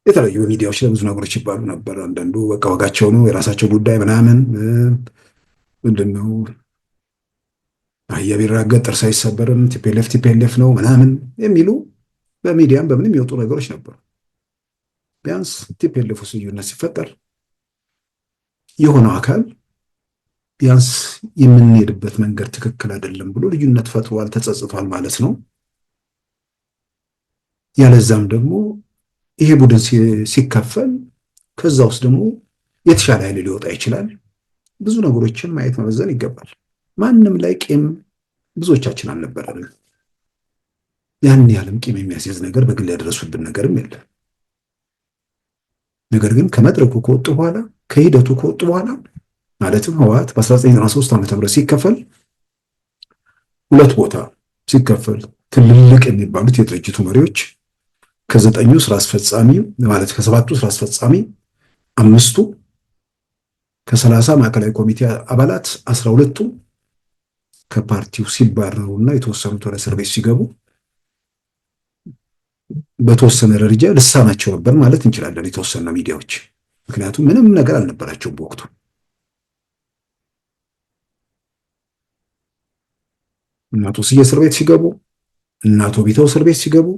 የተለያዩ ሚዲያዎች ላይ ብዙ ነገሮች ይባሉ ነበር። አንዳንዱ በቃ ወጋቸው ነው የራሳቸው ጉዳይ ምናምን ምንድነው አህያ ቢራገጥ ጥርስ አይሰበርም፣ ቲፒኤልኤፍ ነው ምናምን የሚሉ በሚዲያም በምንም የወጡ ነገሮች ነበሩ። ቢያንስ ቲፒኤልኤፍ ውስጥ ልዩነት ሲፈጠር የሆነው አካል ቢያንስ የምንሄድበት መንገድ ትክክል አይደለም ብሎ ልዩነት ፈጥሯል፣ ተጸጽቷል ማለት ነው። ያለዛም ደግሞ ይሄ ቡድን ሲከፈል ከዛ ውስጥ ደግሞ የተሻለ ኃይል ሊወጣ ይችላል። ብዙ ነገሮችን ማየት መመዘን ይገባል። ማንም ላይ ቂም ብዙዎቻችን አልነበረንም። ያን ያህልም ቂም የሚያስይዝ ነገር በግል ያደረሱብን ነገርም የለም። ነገር ግን ከመድረኩ ከወጡ በኋላ ከሂደቱ ከወጡ በኋላ ማለትም ህወሓት በ1993 ዓ.ም ሲከፈል ሁለት ቦታ ሲከፈል ትልልቅ የሚባሉት የድርጅቱ መሪዎች ከ9ኙ ስራ አስፈጻሚ ማለት ከ7ቱ ስራ አስፈጻሚ 5ቱ ከ30 ማዕከላዊ ኮሚቴ አባላት 12ቱ ከፓርቲው ሲባረሩና የተወሰኑት ወደ እስር ቤት ሲገቡ በተወሰነ ደረጃ ልሳናቸው ነበር ማለት እንችላለን የተወሰኑ ሚዲያዎች። ምክንያቱም ምንም ነገር አልነበራቸውም በወቅቱ። እናቶ ስዬ እስር ቤት ሲገቡ፣ እናቶ ቢተው እስር ቤት ሲገቡ፣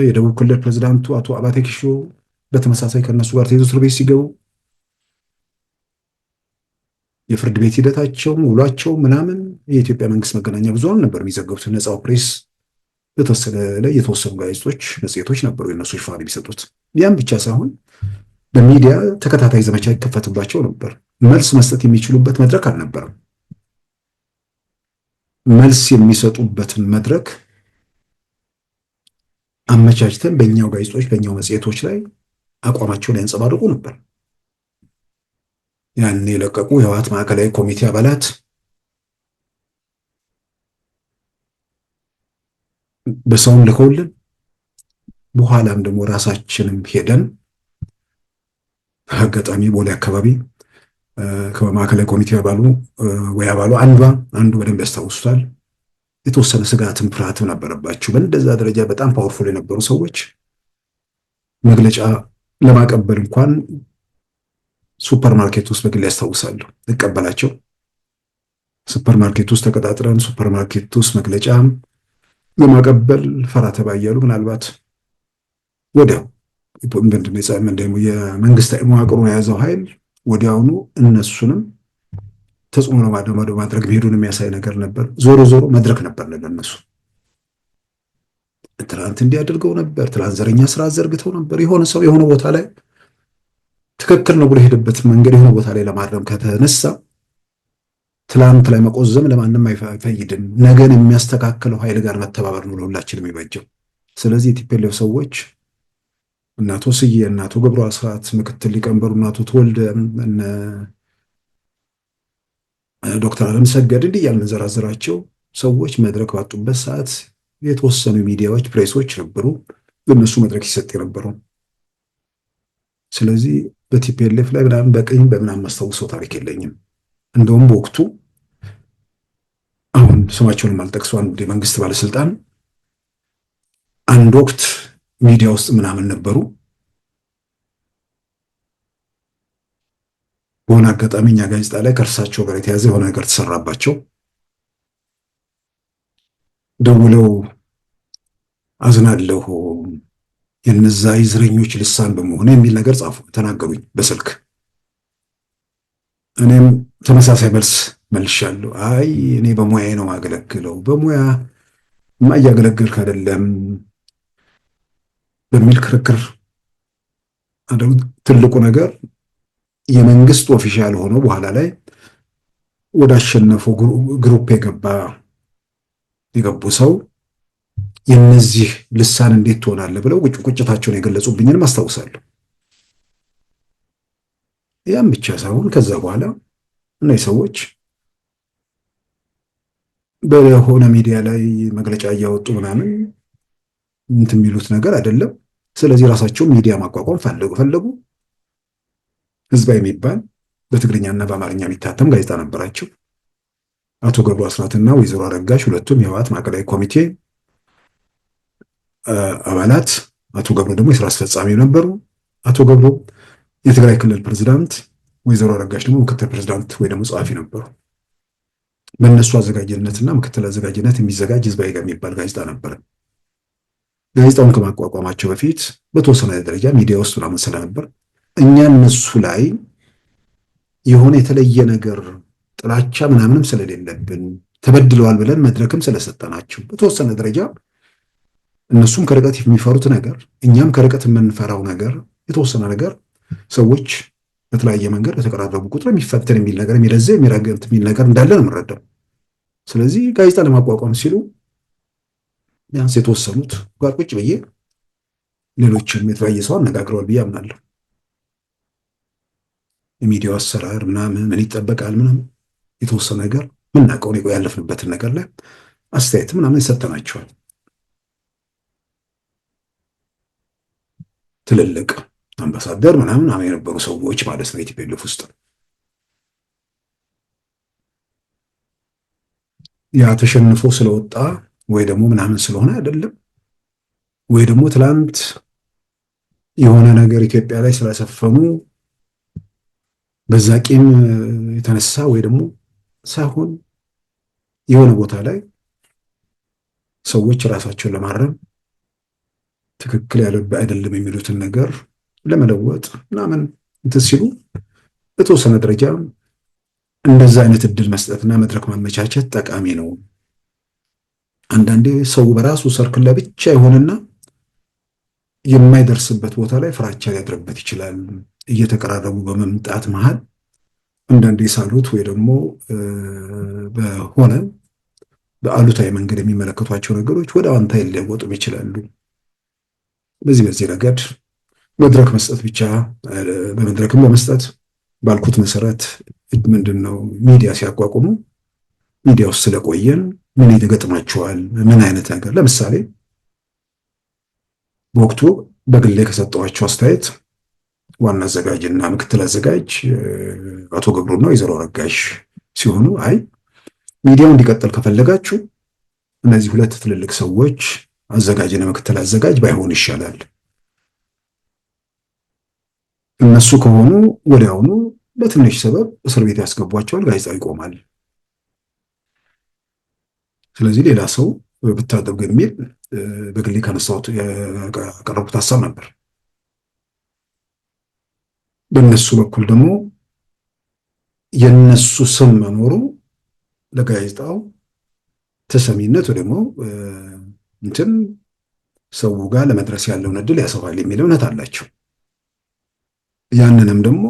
የደቡብ ክልል ፕሬዝዳንቱ አቶ አባተ ኪሾ በተመሳሳይ ከነሱ ጋር ተይዞ እስር ቤት ሲገቡ የፍርድ ቤት ሂደታቸው ውሏቸው ምናምን የኢትዮጵያ መንግስት መገናኛ ብዙሃን ነበር የሚዘገቡት። ነፃው ፕሬስ በተወሰነ ላይ የተወሰኑ ጋዜጦች፣ መጽሔቶች ነበሩ የነሱ ሽፋን የሚሰጡት። ያም ብቻ ሳይሆን በሚዲያ ተከታታይ ዘመቻ ይከፈትባቸው ነበር። መልስ መስጠት የሚችሉበት መድረክ አልነበረም። መልስ የሚሰጡበትን መድረክ አመቻችተን በእኛው ጋዜጦች በእኛው መጽሔቶች ላይ አቋማቸውን ያንጸባርቁ ነበር። ያን የለቀቁ የህወሓት ማዕከላዊ ኮሚቴ አባላት በሰውም ልከውልን በኋላም ደግሞ ራሳችንም ሄደን አጋጣሚ ቦሌ አካባቢ ከማዕከላዊ ኮሚቴ አባሉ አንዱ በደንብ ያስታውሱታል። የተወሰነ ስጋትም ፍርሃትም ነበረባቸው። በእንደዛ ደረጃ በጣም ፓወርፉል የነበሩ ሰዎች መግለጫ ለማቀበል እንኳን ሱፐርማርኬት ውስጥ በግል ያስታውሳሉ። እቀበላቸው ሱፐርማርኬት ውስጥ ተቀጣጥረን ሱፐርማርኬት ውስጥ መግለጫ ለማቀበል ፈራ ተባ እያሉ ምናልባት ወዲያው የመንግስት መዋቅሩን የያዘው ኃይል ወዲያውኑ እነሱንም ተጽዕኖ ለማድረግ መሄዱን የሚያሳይ ነገር ነበር። ዞሮ መድረክ ነበር ለነሱ። ትናንት እንዲያደርገው ነበር፣ ትናንት ዘረኛ ስራ ዘርግተው ነበር። የሆነ ሰው የሆነ ቦታ ላይ ትክክል ነው ብሎ ሄደበት መንገድ የሆነ ቦታ ላይ ለማረም ከተነሳ ትላንት ላይ መቆዘም ለማንም አይፈይድም። ነገን የሚያስተካክለው ኃይል ጋር መተባበር ነው ለሁላችንም የሚበጀው። ስለዚህ የቲፒኤልኤፍ ሰዎች እናቶ ስዬ፣ እናቶ ገብሩ አስራት፣ ምክትል ሊቀመንበሩ እናቶ ተወልደ፣ ዶክተር አለም ሰገድ እንዲህ ያልን ዘራዘራቸው ሰዎች መድረክ ባጡበት ሰዓት የተወሰኑ ሚዲያዎች ፕሬሶች ነበሩ በእነሱ መድረክ ይሰጥ የነበረው። ስለዚህ በቲፒኤልኤፍ ላይ ምናምን በቅኝ በምናምን ማስታውሰው ታሪክ የለኝም። እንደውም በወቅቱ አሁን ስማቸውን ማልጠቅሰው አንድ የመንግስት ባለስልጣን አንድ ወቅት ሚዲያ ውስጥ ምናምን ነበሩ። በሆነ አጋጣሚ እኛ ጋዜጣ ላይ ከእርሳቸው ጋር የተያዘ የሆነ ነገር ተሰራባቸው። ደውለው አዝናለሁ የነዛ የዘረኞች ልሳን በመሆን የሚል ነገር ጻፉ፣ ተናገሩኝ በስልክ። እኔም ተመሳሳይ መልስ መልሻለሁ። አይ እኔ በሙያዬ ነው ማገለግለው፣ በሙያ ማያገለግል አይደለም በሚል ክርክር አደው። ትልቁ ነገር የመንግስት ኦፊሻል ሆኖ በኋላ ላይ ወደ አሸነፈው ግሩፕ የገቡ ሰው የነዚህ ልሳን እንዴት ትሆናለህ ብለው ቁጭታቸውን የገለጹብኝንም አስታውሳለሁ። ያም ብቻ ሳይሆን ከዛ በኋላ እነዚህ ሰዎች በሆነ ሚዲያ ላይ መግለጫ እያወጡ ምናምን እንትን የሚሉት ነገር አይደለም። ስለዚህ ራሳቸው ሚዲያ ማቋቋም ፈለጉ። ህዝባዊ የሚባል በትግርኛና በአማርኛ የሚታተም ጋዜጣ ነበራቸው። አቶ ገብሩ አስራትና ወይዘሮ አረጋሽ ሁለቱም የህወሓት ማዕከላዊ ኮሚቴ አባላት፣ አቶ ገብሩ ደግሞ የስራ አስፈጻሚ ነበሩ። አቶ ገብሩ የትግራይ ክልል ፕሬዝዳንት፣ ወይዘሮ አረጋሽ ደግሞ ምክትል ፕሬዝዳንት ወይ ደግሞ ጸሐፊ ነበሩ። በእነሱ አዘጋጅነትና ምክትል አዘጋጅነት የሚዘጋጅ ህዝባዊ የሚባል ጋዜጣ ነበረ። ጋዜጣውን ከማቋቋማቸው በፊት በተወሰነ ደረጃ ሚዲያ ውስጥ ምናምን ስለነበር እኛ እነሱ ላይ የሆነ የተለየ ነገር ጥላቻ ምናምንም ስለሌለብን ተበድለዋል ብለን መድረክም ስለሰጠናቸው በተወሰነ ደረጃ እነሱም ከርቀት የሚፈሩት ነገር እኛም ከርቀት የምንፈራው ነገር የተወሰነ ነገር ሰዎች በተለያየ መንገድ በተቀራረቡ ቁጥር የሚፈተን የሚል ነገር የሚለዘ የሚረገጥ የሚል ነገር እንዳለ ነው የምንረዳው። ስለዚህ ጋዜጣ ለማቋቋም ሲሉ ቢያንስ የተወሰኑት ጋር ቁጭ ብዬ ሌሎችም የተለያየ ሰው አነጋግረዋል ብዬ አምናለሁ። የሚዲያው አሰራር ምናምን ምን ይጠበቃል ምናምን የተወሰነ ነገር ምናውቀው ያለፍንበትን ነገር ላይ አስተያየት ምናምን ይሰጠናቸዋል። ትልልቅ አምባሳደር ምናምን የነበሩ ሰዎች ማለት ነው ኢትዮጵያ ውስጥ። ያ ተሸንፎ ስለወጣ ወይ ደግሞ ምናምን ስለሆነ አይደለም፣ ወይ ደግሞ ትላንት የሆነ ነገር ኢትዮጵያ ላይ ስላሰፈኑ በዛ ቂም የተነሳ ወይ ደግሞ ሳይሆን የሆነ ቦታ ላይ ሰዎች ራሳቸውን ለማረም ትክክል ያለበት አይደለም የሚሉትን ነገር ለመለወጥ ምናምን እንትን ሲሉ በተወሰነ ደረጃ እንደዛ አይነት እድል መስጠትና መድረክ ማመቻቸት ጠቃሚ ነው። አንዳንዴ ሰው በራሱ ሰርክል ላይ ብቻ ይሆንና የማይደርስበት ቦታ ላይ ፍራቻ ሊያድርበት ይችላል። እየተቀራረቡ በመምጣት መሃል አንዳንዴ ሳሉት ወይ ደግሞ በሆነ በአሉታዊ መንገድ የሚመለከቷቸው ነገሮች ወደ አዎንታዊ ሊለወጡም ይችላሉ። በዚህ ረገድ መድረክ መስጠት ብቻ በመድረክም በመስጠት ባልኩት መሰረት ምንድነው ሚዲያ ሲያቋቁሙ ሚዲያ ውስጥ ስለቆየን ምን ይገጥማቸዋል፣ ምን አይነት ነገር ለምሳሌ በወቅቱ በግሌ ከሰጠኋቸው አስተያየት ዋና አዘጋጅና ምክትል አዘጋጅ አቶ ገብሩና ወይዘሮ አረጋሽ ሲሆኑ አይ ሚዲያው እንዲቀጥል ከፈለጋችሁ እነዚህ ሁለት ትልልቅ ሰዎች አዘጋጅና ምክትል አዘጋጅ ባይሆን ይሻላል። እነሱ ከሆኑ ወዲያውኑ በትንሽ ሰበብ እስር ቤት ያስገቧቸዋል፣ ጋዜጣው ይቆማል። ስለዚህ ሌላ ሰው ብታደርጉ የሚል በግሌ ከነሳሁት ያቀረቡት ሀሳብ ነበር። በእነሱ በኩል ደግሞ የነሱ ስም መኖሩ ለጋዜጣው ተሰሚነት ወይ ደግሞ እንትን ሰው ጋር ለመድረስ ያለውን እድል ያሰፋል የሚል እምነት አላቸው። ያንንም ደግሞ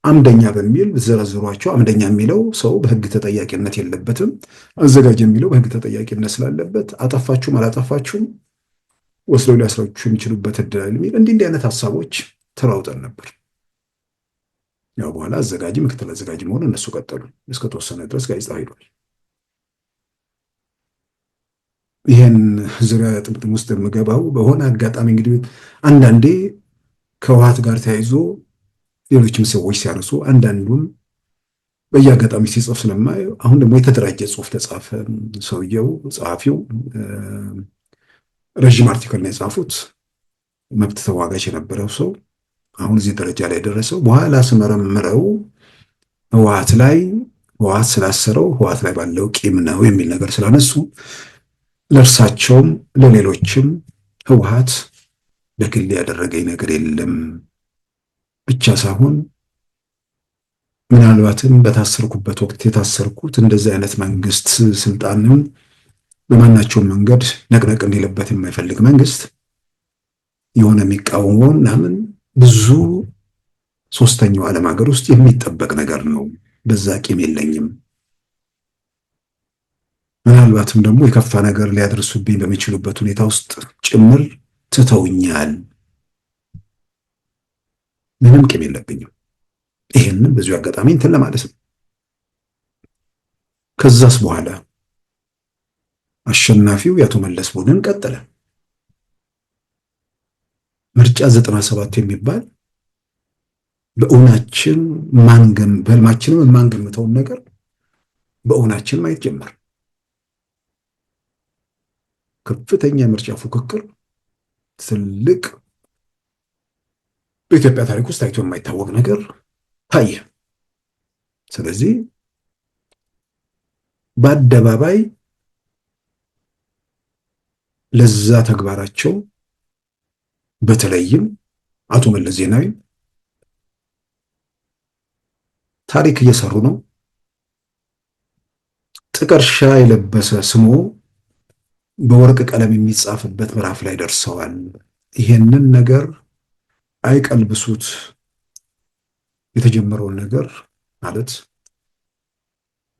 አምደኛ በሚል ዘረዝሯቸው አምደኛ የሚለው ሰው በህግ ተጠያቂነት የለበትም፣ አዘጋጅ የሚለው በህግ ተጠያቂነት ስላለበት አጠፋችሁም አላጠፋችሁም ወስደው ሊያስራችሁ የሚችሉበት እድል የሚል እንዲህ አይነት ሀሳቦች ተራውጠን ነበር። ያው በኋላ አዘጋጅ ምክትል አዘጋጅ መሆን እነሱ ቀጠሉ። እስከ ተወሰነ ድረስ ጋዜጣ ሄዷል። ይሄን ዙሪያ ጥምጥም ውስጥ የምገባው በሆነ አጋጣሚ እንግዲህ አንዳንዴ ከህወሓት ጋር ተያይዞ ሌሎችም ሰዎች ሲያነሱ አንዳንዱም በየአጋጣሚ ሲጽፍ ስለማየው አሁን ደግሞ የተደራጀ ጽሁፍ ተጻፈ። ሰውየው ጸሐፊው ረዥም አርቲክል ነው የጻፉት። መብት ተዋጋች የነበረው ሰው አሁን እዚህ ደረጃ ላይ ደረሰው። በኋላ ስመረምረው ህወሓት ስላሰረው ህወሓት ላይ ባለው ቂም ነው የሚል ነገር ስላነሱ ለእርሳቸውም ለሌሎችም ህወሓት በግል ያደረገኝ ነገር የለም ብቻ ሳይሆን ምናልባትም በታሰርኩበት ወቅት የታሰርኩት እንደዚህ አይነት መንግስት ስልጣንም በማናቸውም መንገድ ነቅነቅ እንዲለበት የማይፈልግ መንግስት የሆነ የሚቃወመው ምናምን ብዙ ሶስተኛው ዓለም ሀገር ውስጥ የሚጠበቅ ነገር ነው። በዛ ቂም የለኝም። ምናልባትም ደግሞ የከፋ ነገር ሊያደርሱብኝ በሚችሉበት ሁኔታ ውስጥ ጭምር ትተውኛል። ምንም ቂም የለብኝም። ይሄንን በዚሁ አጋጣሚ እንትን ለማለት ነው። ከዛስ በኋላ አሸናፊው የአቶ መለስ ቡድን ቀጠለ። ምርጫ 97 የሚባል በእውናችን በህልማችንም የማንገምተውን ነገር በእውናችን ማየት ጀመር። ከፍተኛ የምርጫ ፉክክር፣ ትልቅ በኢትዮጵያ ታሪክ ውስጥ ታይቶ የማይታወቅ ነገር ታየ። ስለዚህ በአደባባይ ለዛ ተግባራቸው በተለይም አቶ መለስ ዜናዊ ታሪክ እየሰሩ ነው። ጥቀርሻ የለበሰ ስሙ በወርቅ ቀለም የሚጻፍበት ምዕራፍ ላይ ደርሰዋል። ይሄንን ነገር አይቀልብሱት። የተጀመረውን ነገር ማለት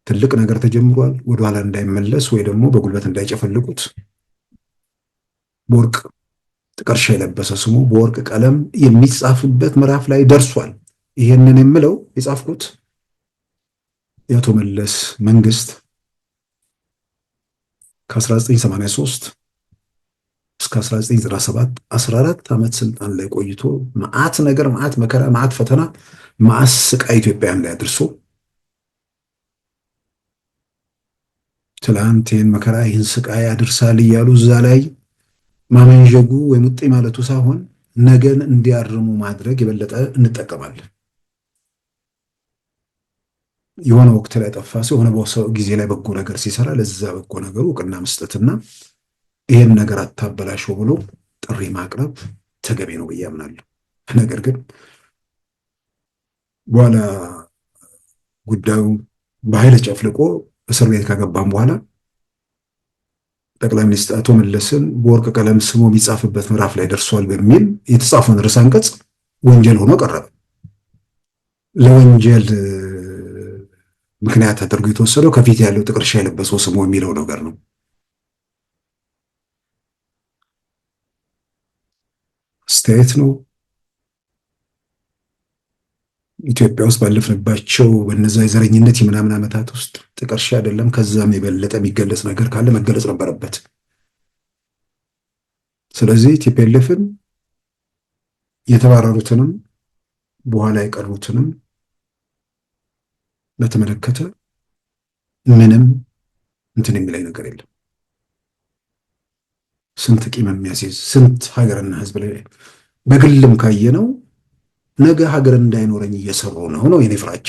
ትልቅ ነገር ተጀምሯል፣ ወደኋላ እንዳይመለስ ወይ ደግሞ በጉልበት እንዳይጨፈልቁት በወርቅ ጥቀርሻ የለበሰ ስሙ በወርቅ ቀለም የሚጻፍበት ምዕራፍ ላይ ደርሷል። ይሄንን የምለው የጻፍኩት የአቶ መለስ መንግስት ከ1983 እስከ 1997 14 ዓመት ስልጣን ላይ ቆይቶ መዓት ነገር፣ መዓት መከራ፣ መዓት ፈተና፣ መዓት ስቃይ ኢትዮጵያን ላይ አድርሶ ትላንት ይህን መከራ ይህን ስቃይ አድርሳል እያሉ እዛ ላይ ማመንዠጉ ወይም ውጤ ማለቱ ሳይሆን ነገን እንዲያርሙ ማድረግ የበለጠ እንጠቀማለን። የሆነ ወቅት ላይ ጠፋ ሰው የሆነ ጊዜ ላይ በጎ ነገር ሲሰራ ለዛ በጎ ነገሩ እውቅና መስጠትና ይሄን ነገር አታበላሽው ብሎ ጥሪ ማቅረብ ተገቢ ነው ብዬ አምናለሁ። ነገር ግን በኋላ ጉዳዩ በኃይል ጨፍልቆ እስር ቤት ከገባም በኋላ ጠቅላይ ሚኒስትር አቶ መለስን በወርቅ ቀለም ስሙ የሚጻፍበት ምዕራፍ ላይ ደርሷል በሚል የተጻፈውን ርዕሰ አንቀጽ ወንጀል ሆኖ ቀረበ። ለወንጀል ምክንያት አድርጎ የተወሰደው ከፊት ያለው ጥቀርሻ የለበሰው ስሙ የሚለው ነገር ነው። አስተያየት ነው። ኢትዮጵያ ውስጥ ባለፍንባቸው በነዛ የዘረኝነት የምናምን ዓመታት ውስጥ ጥቀርሻ አይደለም ከዛም የበለጠ የሚገለጽ ነገር ካለ መገለጽ ነበረበት። ስለዚህ ቲፒኤልኤፍን የተባረሩትንም በኋላ የቀሩትንም በተመለከተ ምንም እንትን የሚላይ ነገር የለም። ስንት ቂም የሚያስይዝ ስንት ሀገርና ሕዝብ ላይ በግልም ካየነው ነገ ሀገር እንዳይኖረኝ እየሰሩ ነው የኔ ፍራቻ።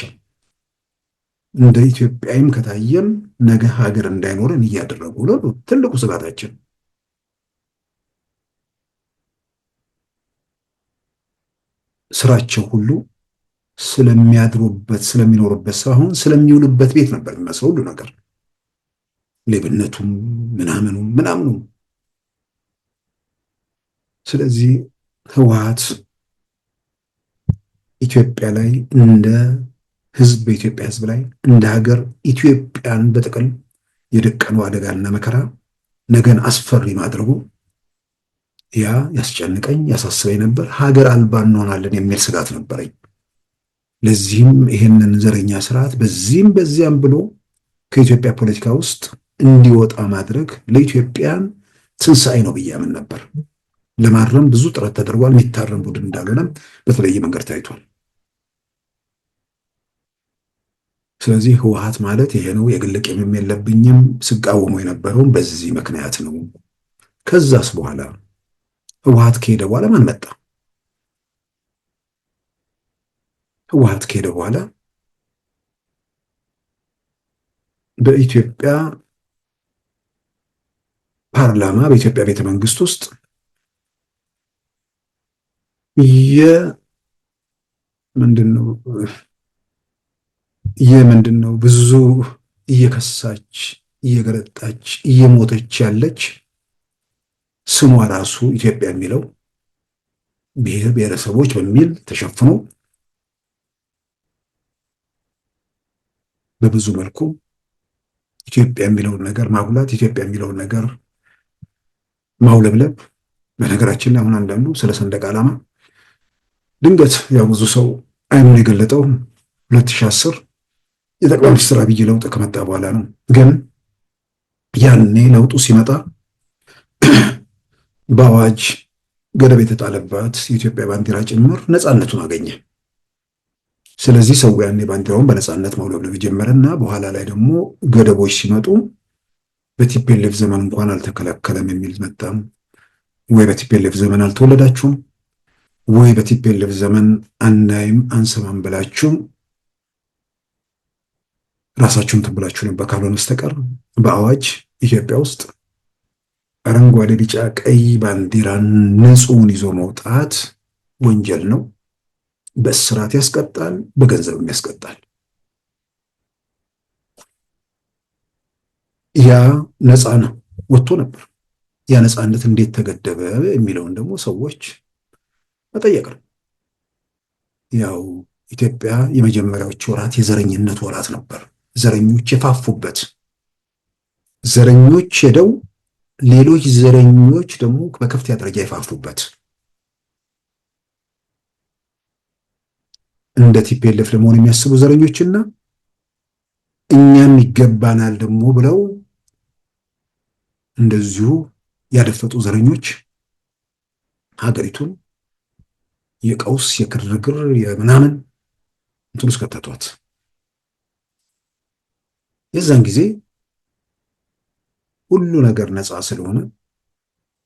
እንደ ኢትዮጵያም ከታየም ነገ ሀገር እንዳይኖረን እያደረጉ ነው ትልቁ ስጋታችን። ስራቸው ሁሉ ስለሚያድሩበት ስለሚኖሩበት ሳይሆን ስለሚውሉበት ቤት ነበር የሚመስለው ሁሉ ነገር፣ ሌብነቱም ምናምኑም። ስለዚህ ህወሓት ኢትዮጵያ ላይ እንደ ህዝብ በኢትዮጵያ ህዝብ ላይ እንደ ሀገር ኢትዮጵያን በጥቅል የደቀነው አደጋና መከራ ነገን አስፈሪ ማድረጉ ያ ያስጨንቀኝ ያሳስበኝ ነበር። ሀገር አልባ እንሆናለን የሚል ስጋት ነበረኝ። ለዚህም ይሄንን ዘረኛ ስርዓት በዚህም በዚያም ብሎ ከኢትዮጵያ ፖለቲካ ውስጥ እንዲወጣ ማድረግ ለኢትዮጵያን ትንሣኤ ነው ብዬ አምን ነበር። ለማረም ብዙ ጥረት ተደርጓል። የሚታረም ቡድን እንዳልሆነም በተለየ መንገድ ታይቷል። ስለዚህ ህወሓት ማለት ይሄ ነው፣ የግል ቂምም የለብኝም። ስቃወሙ የነበረውም በዚህ ምክንያት ነው። ከዛስ በኋላ ህወሓት ከሄደ በኋላ ማን መጣ? ህወሓት ከሄደ በኋላ በኢትዮጵያ ፓርላማ በኢትዮጵያ ቤተ መንግስት ውስጥ ምንድነው ብዙ እየከሳች እየገረጣች እየሞተች ያለች ስሟ ራሱ ኢትዮጵያ የሚለው ብሔር ብሔረሰቦች በሚል ተሸፍኖ በብዙ መልኩ ኢትዮጵያ የሚለውን ነገር ማጉላት፣ ኢትዮጵያ የሚለውን ነገር ማውለብለብ። በነገራችን ላይ አሁን አንዳንዱ ስለ ሰንደቅ ዓላማ ድንገት ያው ብዙ ሰው አይኑን የገለጠው 2010 የጠቅላይ ሚኒስትር አብይ ለውጥ ከመጣ በኋላ ነው። ግን ያኔ ለውጡ ሲመጣ በአዋጅ ገደብ የተጣለባት የኢትዮጵያ ባንዲራ ጭምር ነፃነቱን አገኘ። ስለዚህ ሰው ያኔ ባንዲራውን በነፃነት ማውለብለብ ጀመረና በኋላ ላይ ደግሞ ገደቦች ሲመጡ በቲፒኤልኤፍ ዘመን እንኳን አልተከለከለም የሚል መጣም። ወይ በቲፒኤልኤፍ ዘመን አልተወለዳችሁም፣ ወይ በቲፒኤልኤፍ ዘመን አናይም አንሰማም ብላችሁ ራሳችሁን ትብላችሁ ነበር። ካልሆነ በስተቀር በአዋጅ ኢትዮጵያ ውስጥ አረንጓዴ፣ ቢጫ፣ ቀይ ባንዲራን ንጹሕን ይዞ መውጣት ወንጀል ነው። በእስራት ያስቀጣል፣ በገንዘብም ያስቀጣል። ያ ነፃ ነው ወጥቶ ነበር። ያ ነፃነት እንዴት ተገደበ የሚለውን ደግሞ ሰዎች መጠየቅ ነው። ያው ኢትዮጵያ የመጀመሪያዎቹ ወራት የዘረኝነት ወራት ነበር። ዘረኞች የፋፉበት፣ ዘረኞች ሄደው ሌሎች ዘረኞች ደግሞ በከፍተኛ ደረጃ የፋፉበት፣ እንደ ቲፒኤልኤፍ ለመሆን የሚያስቡ ዘረኞችና እኛም ይገባናል ደግሞ ብለው እንደዚሁ ያደፈጡ ዘረኞች ሀገሪቱን የቀውስ የግርግር የምናምን እንትን ውስጥ ከተቷት። የዛን ጊዜ ሁሉ ነገር ነፃ ስለሆነ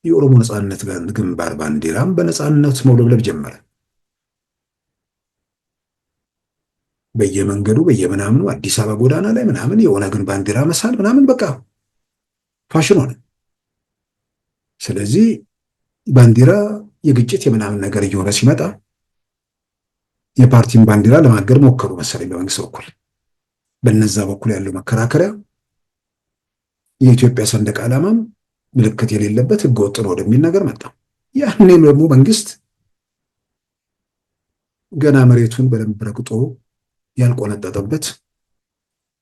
የኦሮሞ ነፃነት ግንባር ባንዲራም በነፃነት መውለብለብ ጀመረ። በየመንገዱ በየምናምኑ አዲስ አበባ ጎዳና ላይ ምናምን የኦነግን ባንዲራ መሳል ምናምን በቃ ፋሽን ሆነ። ስለዚህ ባንዲራ የግጭት የምናምን ነገር እየሆነ ሲመጣ የፓርቲን ባንዲራ ለማገድ ሞከሩ መሰለኝ በመንግስት በኩል። በነዛ በኩል ያለው መከራከሪያ የኢትዮጵያ ሰንደቅ ዓላማም ምልክት የሌለበት ህገወጥ ነው ወደሚል ነገር መጣ። ያኔም ደግሞ መንግስት ገና መሬቱን በደንብ ረግጦ ያልቆነጠጠበት፣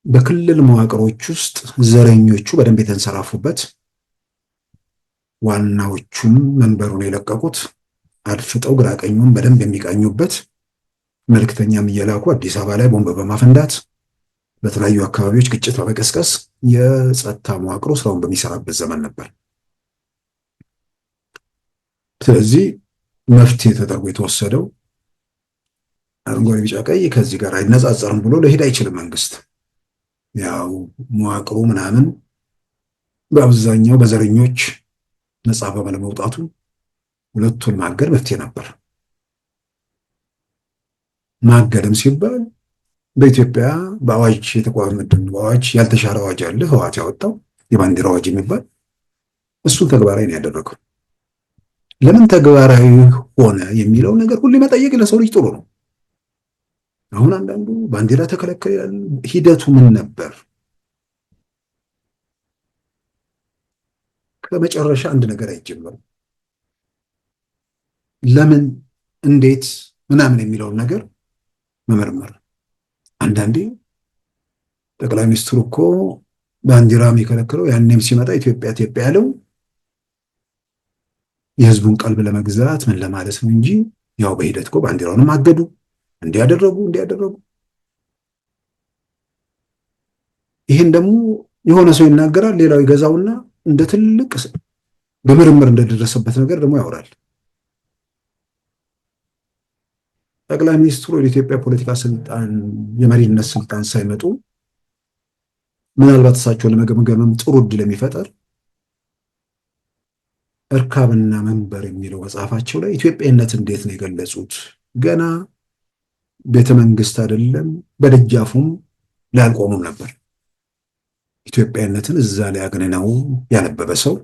በክልል መዋቅሮች ውስጥ ዘረኞቹ በደንብ የተንሰራፉበት፣ ዋናዎቹም መንበሩን የለቀቁት አድፍጠው ግራቀኙን በደንብ የሚቃኙበት፣ መልክተኛም እየላኩ አዲስ አበባ ላይ ቦምብ በማፈንዳት በተለያዩ አካባቢዎች ግጭት በመቀስቀስ የጸጥታ መዋቅሩ ስራውን በሚሰራበት ዘመን ነበር። ስለዚህ መፍትሄ ተደርጎ የተወሰደው አረንጓዴ፣ ቢጫ፣ ቀይ ከዚህ ጋር አይነጻጸርም ብሎ ለሄድ አይችልም መንግስት። ያው መዋቅሩ ምናምን በአብዛኛው በዘረኞች ነጻ በመውጣቱ ሁለቱን ማገድ መፍትሄ ነበር። ማገድም ሲባል በኢትዮጵያ በአዋጅ የተቋቋመ በአዋጅ ያልተሻረ አዋጅ አለ፣ ህወሓት ያወጣው የባንዲራ አዋጅ የሚባል እሱን ተግባራዊ ነው ያደረገው። ለምን ተግባራዊ ሆነ የሚለው ነገር ሁሌ መጠየቅ ለሰው ልጅ ጥሩ ነው። አሁን አንዳንዱ ባንዲራ ተከለከለ ይላል። ሂደቱ ምን ነበር? ከመጨረሻ አንድ ነገር አይጀመርም። ለምን፣ እንዴት፣ ምናምን የሚለውን ነገር መመርመር። አንዳንዴ ጠቅላይ ሚኒስትሩ እኮ ባንዲራም የከለከለው ያኔም ሲመጣ ኢትዮጵያ ኢትዮጵያ ያለው የህዝቡን ቀልብ ለመግዛት ምን ለማለት ነው እንጂ ያው በሂደት እኮ ባንዲራውንም አገዱ፣ እንዲያደረጉ። ይህን ደግሞ የሆነ ሰው ይናገራል፣ ሌላው ይገዛውና እንደ ትልቅ በምርምር እንደደረሰበት ነገር ደግሞ ያወራል። ጠቅላይ ሚኒስትሩ የኢትዮጵያ ፖለቲካ ስልጣን የመሪነት ስልጣን ሳይመጡ ምናልባት እሳቸውን ለመገምገምም ጥሩ እድል የሚፈጠር እርካብና መንበር የሚለው መጽሐፋቸው ላይ ኢትዮጵያዊነት እንዴት ነው የገለጹት? ገና ቤተ መንግስት አይደለም በደጃፉም ላይ አልቆሙም ነበር። ኢትዮጵያዊነትን እዛ ላይ አግንነው ያነበበ ሰው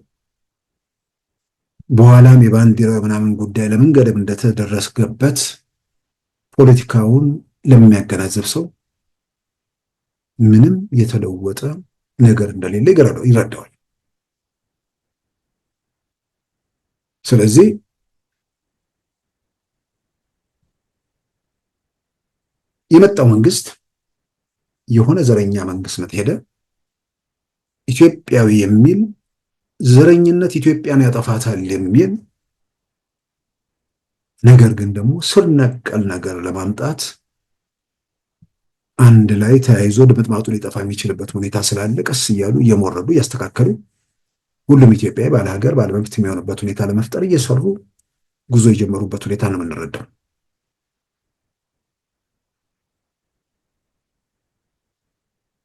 በኋላም የባንዲራ ምናምን ጉዳይ ለምን ገደብ እንደተደረሰበት ፖለቲካውን ለሚያገናዘብ ሰው ምንም የተለወጠ ነገር እንደሌለ ይረዳዋል። ስለዚህ የመጣው መንግስት የሆነ ዘረኛ መንግስት ሄደ። ኢትዮጵያዊ የሚል ዘረኝነት ኢትዮጵያን ያጠፋታል የሚል ነገር ግን ደግሞ ስር ነቀል ነገር ለማምጣት አንድ ላይ ተያይዞ ድምጥማጡ ሊጠፋ የሚችልበት ሁኔታ ስላለ ቀስ እያሉ እየሞረዱ እያስተካከሉ ሁሉም ኢትዮጵያዊ ባለ ሀገር ባለ መብት የሚሆንበት ሁኔታ ለመፍጠር እየሰሩ ጉዞ የጀመሩበት ሁኔታ ነው የምንረዳው።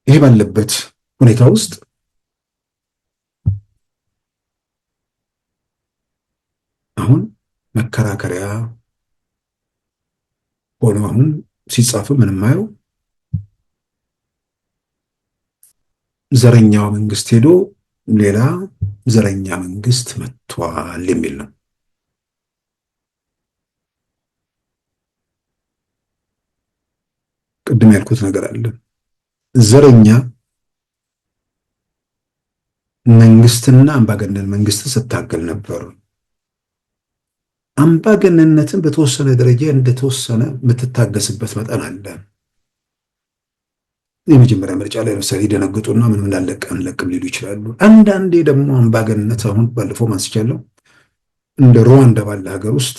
ይሄ ባለበት ሁኔታ ውስጥ አሁን መከራከሪያ ሆኖ አሁን ሲጻፍ ምንም ማየው ዘረኛው መንግስት ሄዶ ሌላ ዘረኛ መንግስት መጥቷል የሚል ነው። ቅድም ያልኩት ነገር አለ። ዘረኛ መንግስትና አምባገነን መንግስትን ስታገል ነበር። አምባገነንነትን በተወሰነ ደረጃ እንደተወሰነ የምትታገስበት መጠን አለ። የመጀመሪያ ምርጫ ላይ ለምሳሌ ደነግጡና ምንም አንለቅም ሊሉ ይችላሉ። አንዳንዴ ደግሞ አምባገነንነት አሁን ባለፈው ማንስቻለሁ እንደ ሩዋንዳ ባለ ሀገር ውስጥ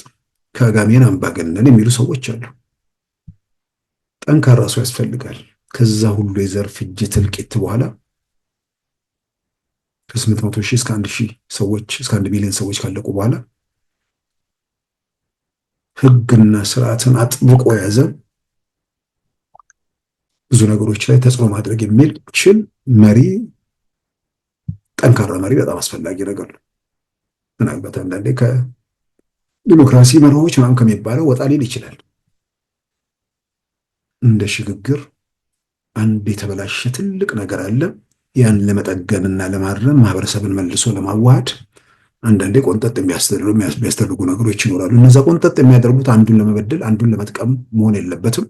ከጋሜን አምባገነን የሚሉ ሰዎች አሉ። ጠንካራ ሰው ያስፈልጋል። ከዛ ሁሉ የዘር ፍጅት እልቂት በኋላ ከ800,000 እስከ 1,000 ሰዎች እስከ 1 ሚሊዮን ሰዎች ካለቁ በኋላ ህግና ስርዓትን አጥብቆ የያዘ ብዙ ነገሮች ላይ ተጽዕኖ ማድረግ የሚችል መሪ፣ ጠንካራ መሪ በጣም አስፈላጊ ነገር ነው። ምናልባት አንዳንዴ ከዲሞክራሲ መርሆች ምናምን ከሚባለው ወጣ ሊል ይችላል። እንደ ሽግግር አንድ የተበላሸ ትልቅ ነገር አለ። ያን ለመጠገንና ለማረም ማህበረሰብን መልሶ ለማዋሃድ አንዳንዴ ቆንጠጥ የሚያስደርጉ ነገሮች ይኖራሉ። እነዛ ቆንጠጥ የሚያደርጉት አንዱን ለመበደል አንዱን ለመጥቀም መሆን የለበትም።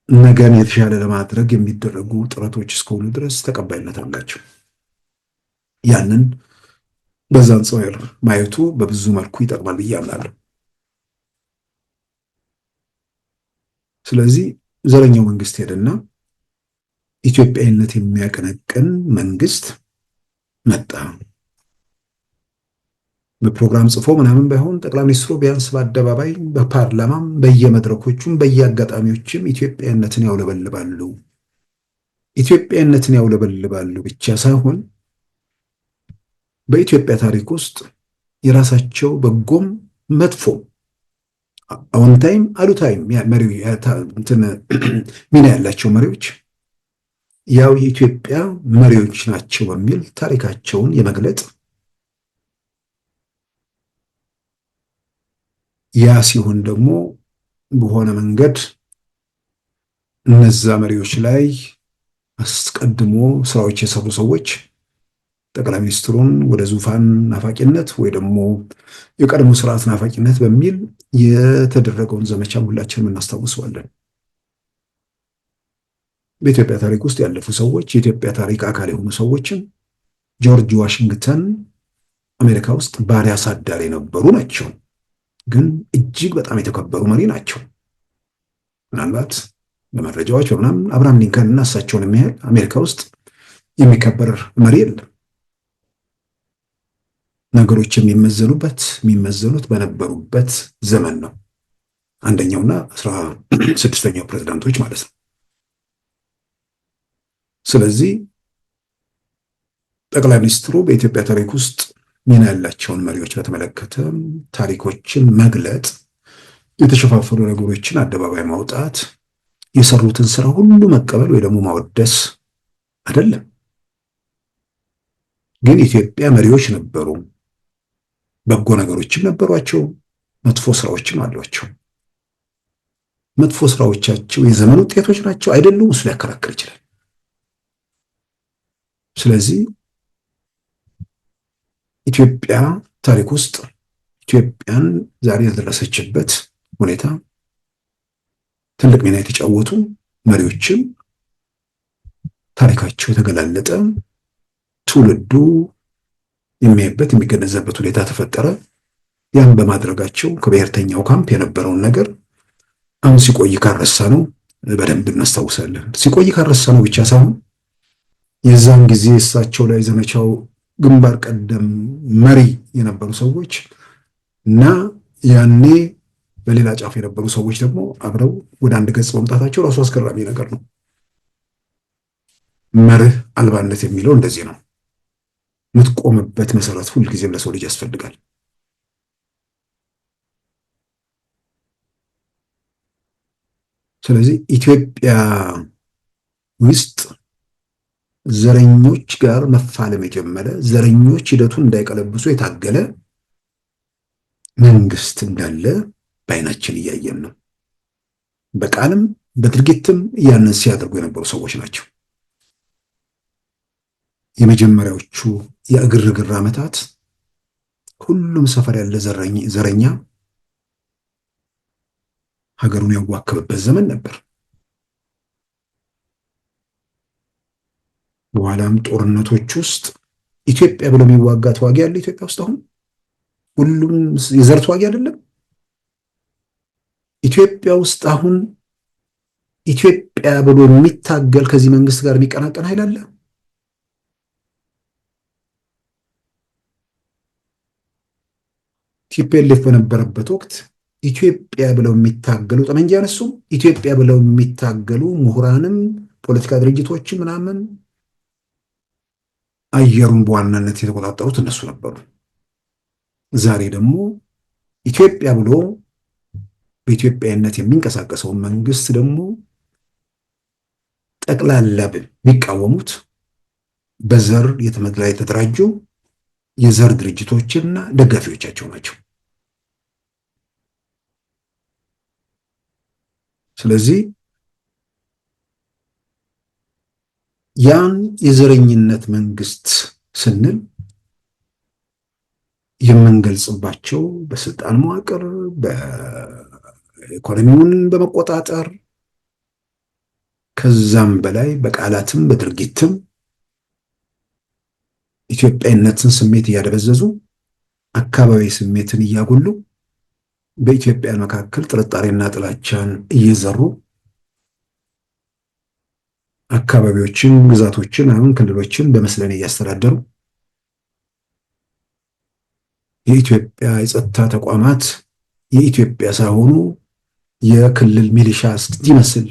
ነገን የተሻለ ለማድረግ የሚደረጉ ጥረቶች እስከሆኑ ድረስ ተቀባይነት አላቸው። ያንን በዛ አንጻር ማየቱ በብዙ መልኩ ይጠቅማል ብዬ አምናለሁ። ስለዚህ ዘረኛው መንግስት ሄደና ኢትዮጵያዊነት የሚያቀነቅን መንግስት መጣ። በፕሮግራም ጽፎ ምናምን ባይሆን ጠቅላይ ሚኒስትሩ ቢያንስ በአደባባይ በፓርላማም በየመድረኮቹም በየአጋጣሚዎችም ኢትዮጵያዊነትን ያውለበልባሉ። ኢትዮጵያዊነትን ያውለበልባሉ ብቻ ሳይሆን በኢትዮጵያ ታሪክ ውስጥ የራሳቸው በጎም መጥፎም አዎንታይም አሉታይም ሚና ያላቸው መሪዎች ያው የኢትዮጵያ መሪዎች ናቸው በሚል ታሪካቸውን የመግለጥ ያ ሲሆን ደግሞ በሆነ መንገድ እነዛ መሪዎች ላይ አስቀድሞ ስራዎች የሰሩ ሰዎች ጠቅላይ ሚኒስትሩን ወደ ዙፋን ናፋቂነት ወይ ደግሞ የቀድሞ ስርዓት ናፋቂነት በሚል የተደረገውን ዘመቻ ሁላችንም እናስታውሰዋለን። በኢትዮጵያ ታሪክ ውስጥ ያለፉ ሰዎች የኢትዮጵያ ታሪክ አካል የሆኑ ሰዎችን ጆርጅ ዋሽንግተን አሜሪካ ውስጥ ባሪያ አሳዳሪ የነበሩ ናቸው፣ ግን እጅግ በጣም የተከበሩ መሪ ናቸው። ምናልባት በመረጃዎች በምናምን አብርሃም ሊንከን እና እሳቸውን የሚያህል አሜሪካ ውስጥ የሚከበር መሪ የለም። ነገሮች የሚመዘኑት በነበሩበት ዘመን ነው። አንደኛውና 16ኛው ፕሬዝዳንቶች ማለት ነው። ስለዚህ ጠቅላይ ሚኒስትሩ በኢትዮጵያ ታሪክ ውስጥ ሚና ያላቸውን መሪዎች በተመለከተ ታሪኮችን መግለጥ፣ የተሸፋፈኑ ነገሮችን አደባባይ ማውጣት፣ የሰሩትን ስራ ሁሉ መቀበል ወይ ደግሞ ማወደስ አይደለም። ግን ኢትዮጵያ መሪዎች ነበሩ። በጎ ነገሮችም ነበሯቸው፣ መጥፎ ስራዎችም አሏቸው። መጥፎ ስራዎቻቸው የዘመን ውጤቶች ናቸው አይደሉም? እሱ ሊያከራክር ይችላል። ስለዚህ ኢትዮጵያ ታሪክ ውስጥ ኢትዮጵያን ዛሬ የደረሰችበት ሁኔታ ትልቅ ሚና የተጫወቱ መሪዎችም ታሪካቸው የተገላለጠ ትውልዱ የሚያይበት የሚገነዘበት ሁኔታ ተፈጠረ። ያን በማድረጋቸው ከብሔርተኛው ካምፕ የነበረውን ነገር አሁን ሲቆይ ካረሳ ነው በደንብ እናስታውሳለን። ሲቆይ ካረሳ ነው ብቻ ሳይሆን የዛን ጊዜ እሳቸው ላይ ዘመቻው ግንባር ቀደም መሪ የነበሩ ሰዎች እና ያኔ በሌላ ጫፍ የነበሩ ሰዎች ደግሞ አብረው ወደ አንድ ገጽ መምጣታቸው ራሱ አስገራሚ ነገር ነው። መርህ አልባነት የሚለው እንደዚህ ነው። የምትቆምበት መሰረት ሁልጊዜም ለሰው ልጅ ያስፈልጋል። ስለዚህ ኢትዮጵያ ውስጥ ዘረኞች ጋር መፋለም የጀመረ ዘረኞች ሂደቱን እንዳይቀለብሱ የታገለ መንግስት እንዳለ በዓይናችን እያየን ነው። በቃልም በድርጊትም ያንን ሲያደርጉ የነበሩ ሰዎች ናቸው። የመጀመሪያዎቹ የግርግር ዓመታት ሁሉም ሰፈር ያለ ዘረኛ ሀገሩን ያዋከበበት ዘመን ነበር። በኋላም ጦርነቶች ውስጥ ኢትዮጵያ ብሎ የሚዋጋ ተዋጊ ያለ ኢትዮጵያ ውስጥ አሁን ሁሉም የዘር ተዋጊ አይደለም። ኢትዮጵያ ውስጥ አሁን ኢትዮጵያ ብሎ የሚታገል ከዚህ መንግስት ጋር የሚቀናቀን ኃይል አለ? ቲፒኤልኤፍ በነበረበት ወቅት ኢትዮጵያ ብለው የሚታገሉ ጠመንጃ ያነሱ ኢትዮጵያ ብለው የሚታገሉ ምሁራንም ፖለቲካ ድርጅቶችን ምናምን አየሩን በዋናነት የተቆጣጠሩት እነሱ ነበሩ። ዛሬ ደግሞ ኢትዮጵያ ብሎ በኢትዮጵያዊነት የሚንቀሳቀሰውን መንግስት ደግሞ ጠቅላላ ቢቃወሙት በዘር የተደራጁ የዘር ድርጅቶችና ደጋፊዎቻቸው ናቸው። ስለዚህ ያን የዘረኝነት መንግስት ስንል የምንገልጽባቸው በስልጣን መዋቅር በኢኮኖሚውን በመቆጣጠር ከዛም በላይ በቃላትም በድርጊትም ኢትዮጵያዊነትን ስሜት እያደበዘዙ አካባቢ ስሜትን እያጎሉ በኢትዮጵያ መካከል ጥርጣሬና ጥላቻን እየዘሩ አካባቢዎችን፣ ግዛቶችን፣ አሁን ክልሎችን በመስለን እያስተዳደሩ የኢትዮጵያ የጸጥታ ተቋማት የኢትዮጵያ ሳይሆኑ የክልል ሚሊሻ እንዲመስል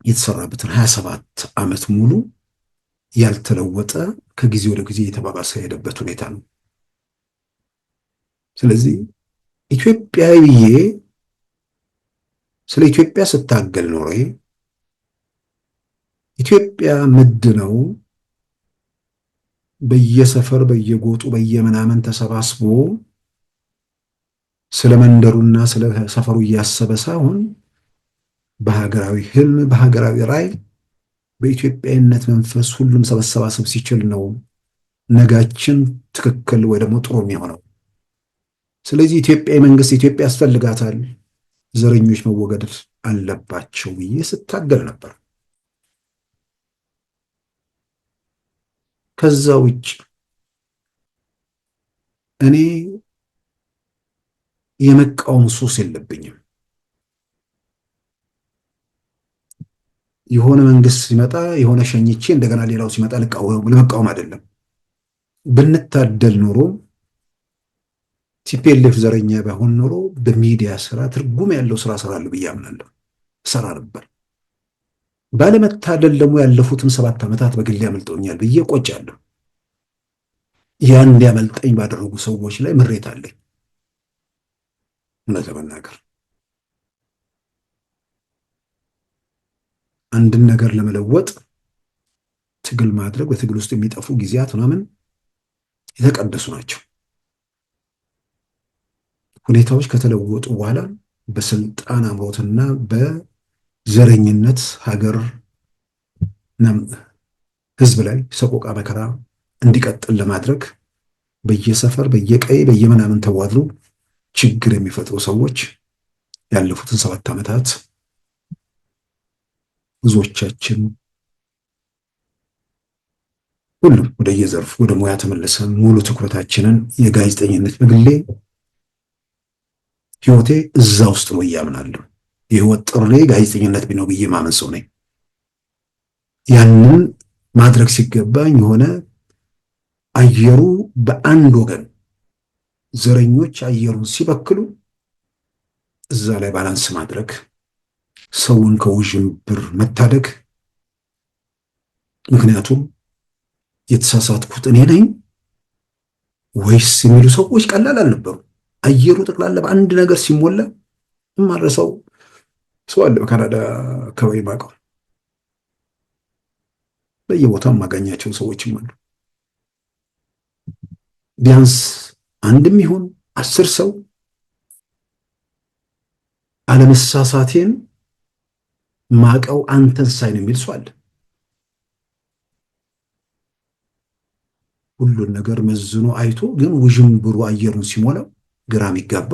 የተሰራበትን 27 ዓመት ሙሉ ያልተለወጠ ከጊዜ ወደ ጊዜ የተባባሰ የሄደበት ሁኔታ ነው። ስለዚህ ኢትዮጵያዊ ስለ ኢትዮጵያ ስታገል ኖሬ ኢትዮጵያ ምድ ነው በየሰፈር በየጎጡ በየምናምን ተሰባስቦ ስለ መንደሩና ስለ ሰፈሩ እያሰበ ሳይሆን በሀገራዊ ህልም በሀገራዊ ራዕይ በኢትዮጵያዊነት መንፈስ ሁሉም ሰበሰባሰብ ሲችል ነው ነጋችን ትክክል ወይ ደግሞ ጥሩ የሚሆነው። ስለዚህ ኢትዮጵያዊ መንግስት ኢትዮጵያ ያስፈልጋታል፣ ዘረኞች መወገድ አለባቸው ብዬ ስታገል ነበር። ከዛ ውጭ እኔ የመቃወም ሱስ የለብኝም። የሆነ መንግስት ሲመጣ የሆነ ሸኝቼ እንደገና ሌላው ሲመጣ ለመቃወም አይደለም። ብንታደል ኖሮ ቲፒኤልኤፍ ዘረኛ ባይሆን ኖሮ በሚዲያ ስራ ትርጉም ያለው ስራ እሰራለሁ ብዬ አምናለሁ፣ እሰራ ነበር። ባለመታደል ደግሞ ያለፉትን 7 ዓመታት በግል ያመልጠውኛል ብዬ ቆጫለሁ። ያን እንዲያመልጠኝ ባደረጉ ሰዎች ላይ ምሬት አለኝ። እውነት ለመናገር አንድን ነገር ለመለወጥ ትግል ማድረግ በትግል ውስጥ የሚጠፉ ጊዜያት ምናምን የተቀደሱ ናቸው። ሁኔታዎች ከተለወጡ በኋላ በስልጣን አምሮትና በዘረኝነት ሀገር ህዝብ ላይ ሰቆቃ መከራ እንዲቀጥል ለማድረግ በየሰፈር በየቀይ በየምናምን ተዋድሩ ችግር የሚፈጥሩ ሰዎች ያለፉትን 7 ዓመታት ብዙዎቻችን ሁሉም ወደ የዘርፉ ወደ ሙያ ተመለሰን ሙሉ ትኩረታችንን የጋዜጠኝነት በግሌ ህይወቴ እዛ ውስጥ ነው ያምናለሁ። የህይወት ጥሬ ጋዜጠኝነት ቢኖር ብዬ ማመን ሰው ነኝ። ያንን ማድረግ ሲገባኝ የሆነ አየሩ በአንድ ወገን ዘረኞች አየሩን ሲበክሉ እዛ ላይ ባላንስ ማድረግ፣ ሰውን ከውዥንብር መታደግ። ምክንያቱም የተሳሳትኩት እኔ ነኝ ወይስ የሚሉ ሰዎች ቀላል አልነበሩ። አየሩ ጠቅላላ በአንድ ነገር ሲሞላ የማረሰው ሰው አለ በካናዳ አካባቢ ማቀው በየቦታው የማገኛቸው ሰዎችም አሉ። ቢያንስ አንድም ይሁን 10 ሰው አለመሳሳቴን ማቀው አንተን ሳይ ነው የሚል ሰው አለ። ሁሉን ነገር መዝኖ አይቶ ግን ውዥንብሩ አየሩን ሲሞላው ግራም ይጋባ።